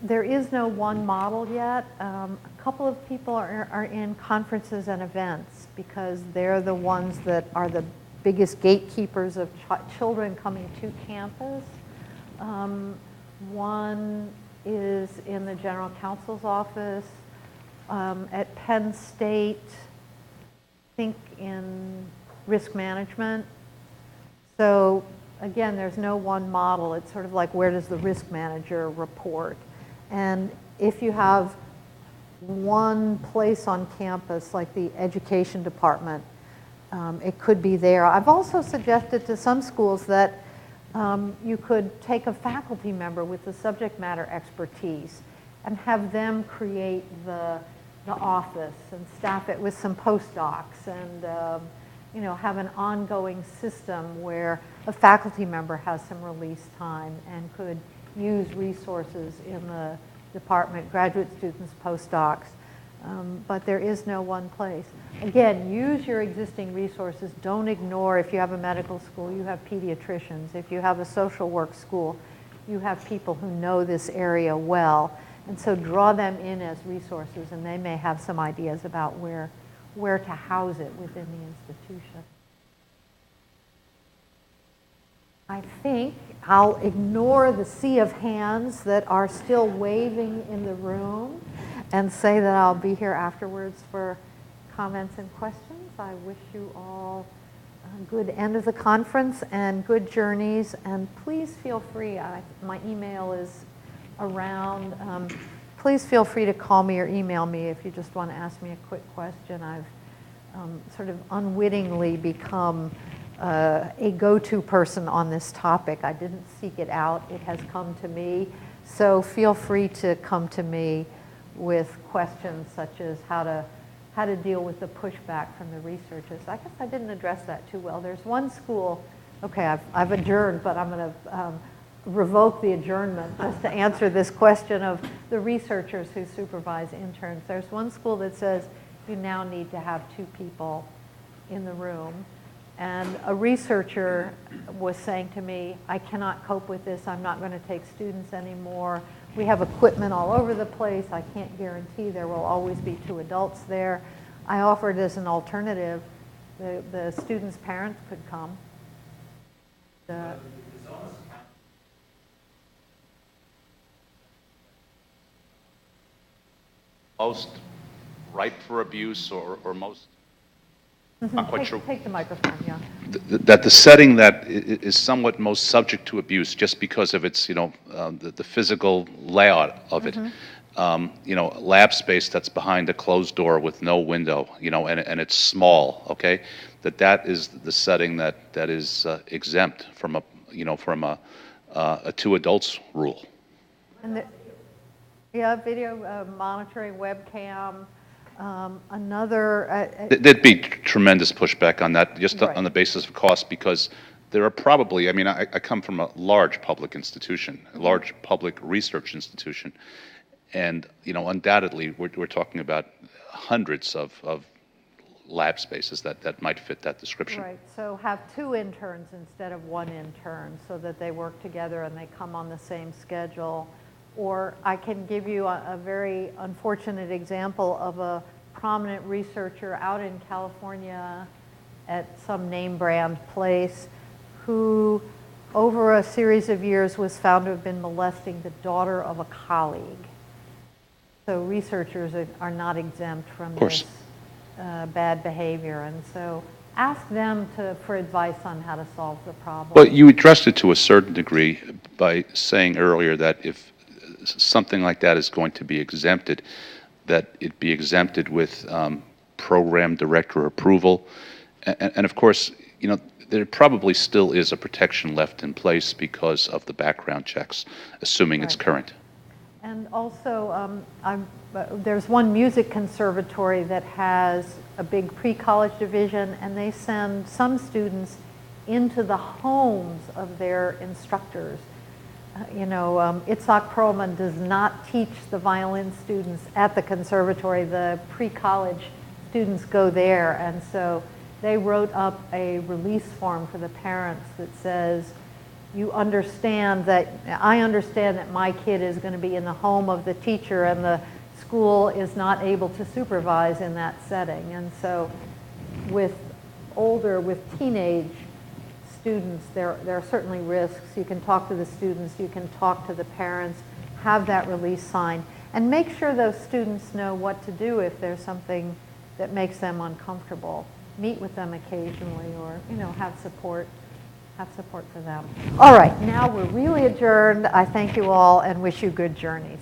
There is no one model yet. A couple of people are in conferences and events because they're the ones that are the biggest gatekeepers of children coming to campus. One is in the general counsel's office. At Penn State, I think in risk management. So again, there's no one model. It's sort of like, where does the risk manager report? And if you have one place on campus, like the education department, it could be there. I've also suggested to some schools that you could take a faculty member with the subject matter expertise and have them create the office and staff it with some postdocs and have an ongoing system where a faculty member has some release time and could use resources in the department, graduate students, postdocs, but there is no one place. Again, use your existing resources. Don't ignore, if you have a medical school, you have pediatricians. If you have a social work school, you have people who know this area well. And so draw them in as resources, and they may have some ideas about where to house it within the institution. I think I'll ignore the sea of hands that are still waving in the room and say that I'll be here afterwards for comments and questions. I wish you all a good end of the conference and good journeys, and please feel free. My email is around. Please feel free to call me or email me if you just want to ask me a quick question. I've sort of unwittingly become a go-to person on this topic. I didn't seek it out. It has come to me. So feel free to come to me with questions such as how to deal with the pushback from the researchers. I guess I didn't address that too well. There's one school, okay, I've adjourned, but I'm going to revoke the adjournment just to answer this question of the researchers who supervise interns. There's one school that says you now need to have 2 people in the room. And a researcher was saying to me, I cannot cope with this. I'm not going to take students anymore. We have equipment all over the place. I can't guarantee there will always be 2 adults there. I offered as an alternative, the students' parents could come. Most ripe for abuse or most, not quite sure. Take the microphone, yeah. that the setting that is somewhat most subject to abuse just because of its, the physical layout of it, lab space that's behind a closed door with no window, and it's small, okay? That is the setting that is exempt from a two adults rule. And yeah, video monitoring, webcam, another. There'd be tremendous pushback on that, just Right. on the basis of cost, because there are probably, I come from a large public institution, a large public research institution, and, undoubtedly, we're talking about hundreds of lab spaces that might fit that description. Right, so have 2 interns instead of 1 intern so that they work together and they come on the same schedule. Or I can give you a very unfortunate example of a prominent researcher out in California at some name brand place who over a series of years was found to have been molesting the daughter of a colleague. So researchers are not exempt from this bad behavior, and so ask them for advice on how to solve the problem. Well, you addressed it to a certain degree by saying earlier that if something like that is going to be exempted, that it be exempted with program director approval. And of course, there probably still is a protection left in place because of the background checks, assuming it's current. And also, there's one music conservatory that has a big pre-college division, and they send some students into the homes of their instructors. Itzhak Perlman does not teach the violin students at the conservatory. The pre-college students go there, and so they wrote up a release form for the parents that says, I understand that my kid is going to be in the home of the teacher and the school is not able to supervise in that setting. And so with teenage students, there are certainly risks. You can talk to the students, you can talk to the parents, have that release signed, and make sure those students know what to do if there's something that makes them uncomfortable. Meet with them occasionally, or have support for them. All right, now we're really adjourned. I thank you all and wish you good journeys.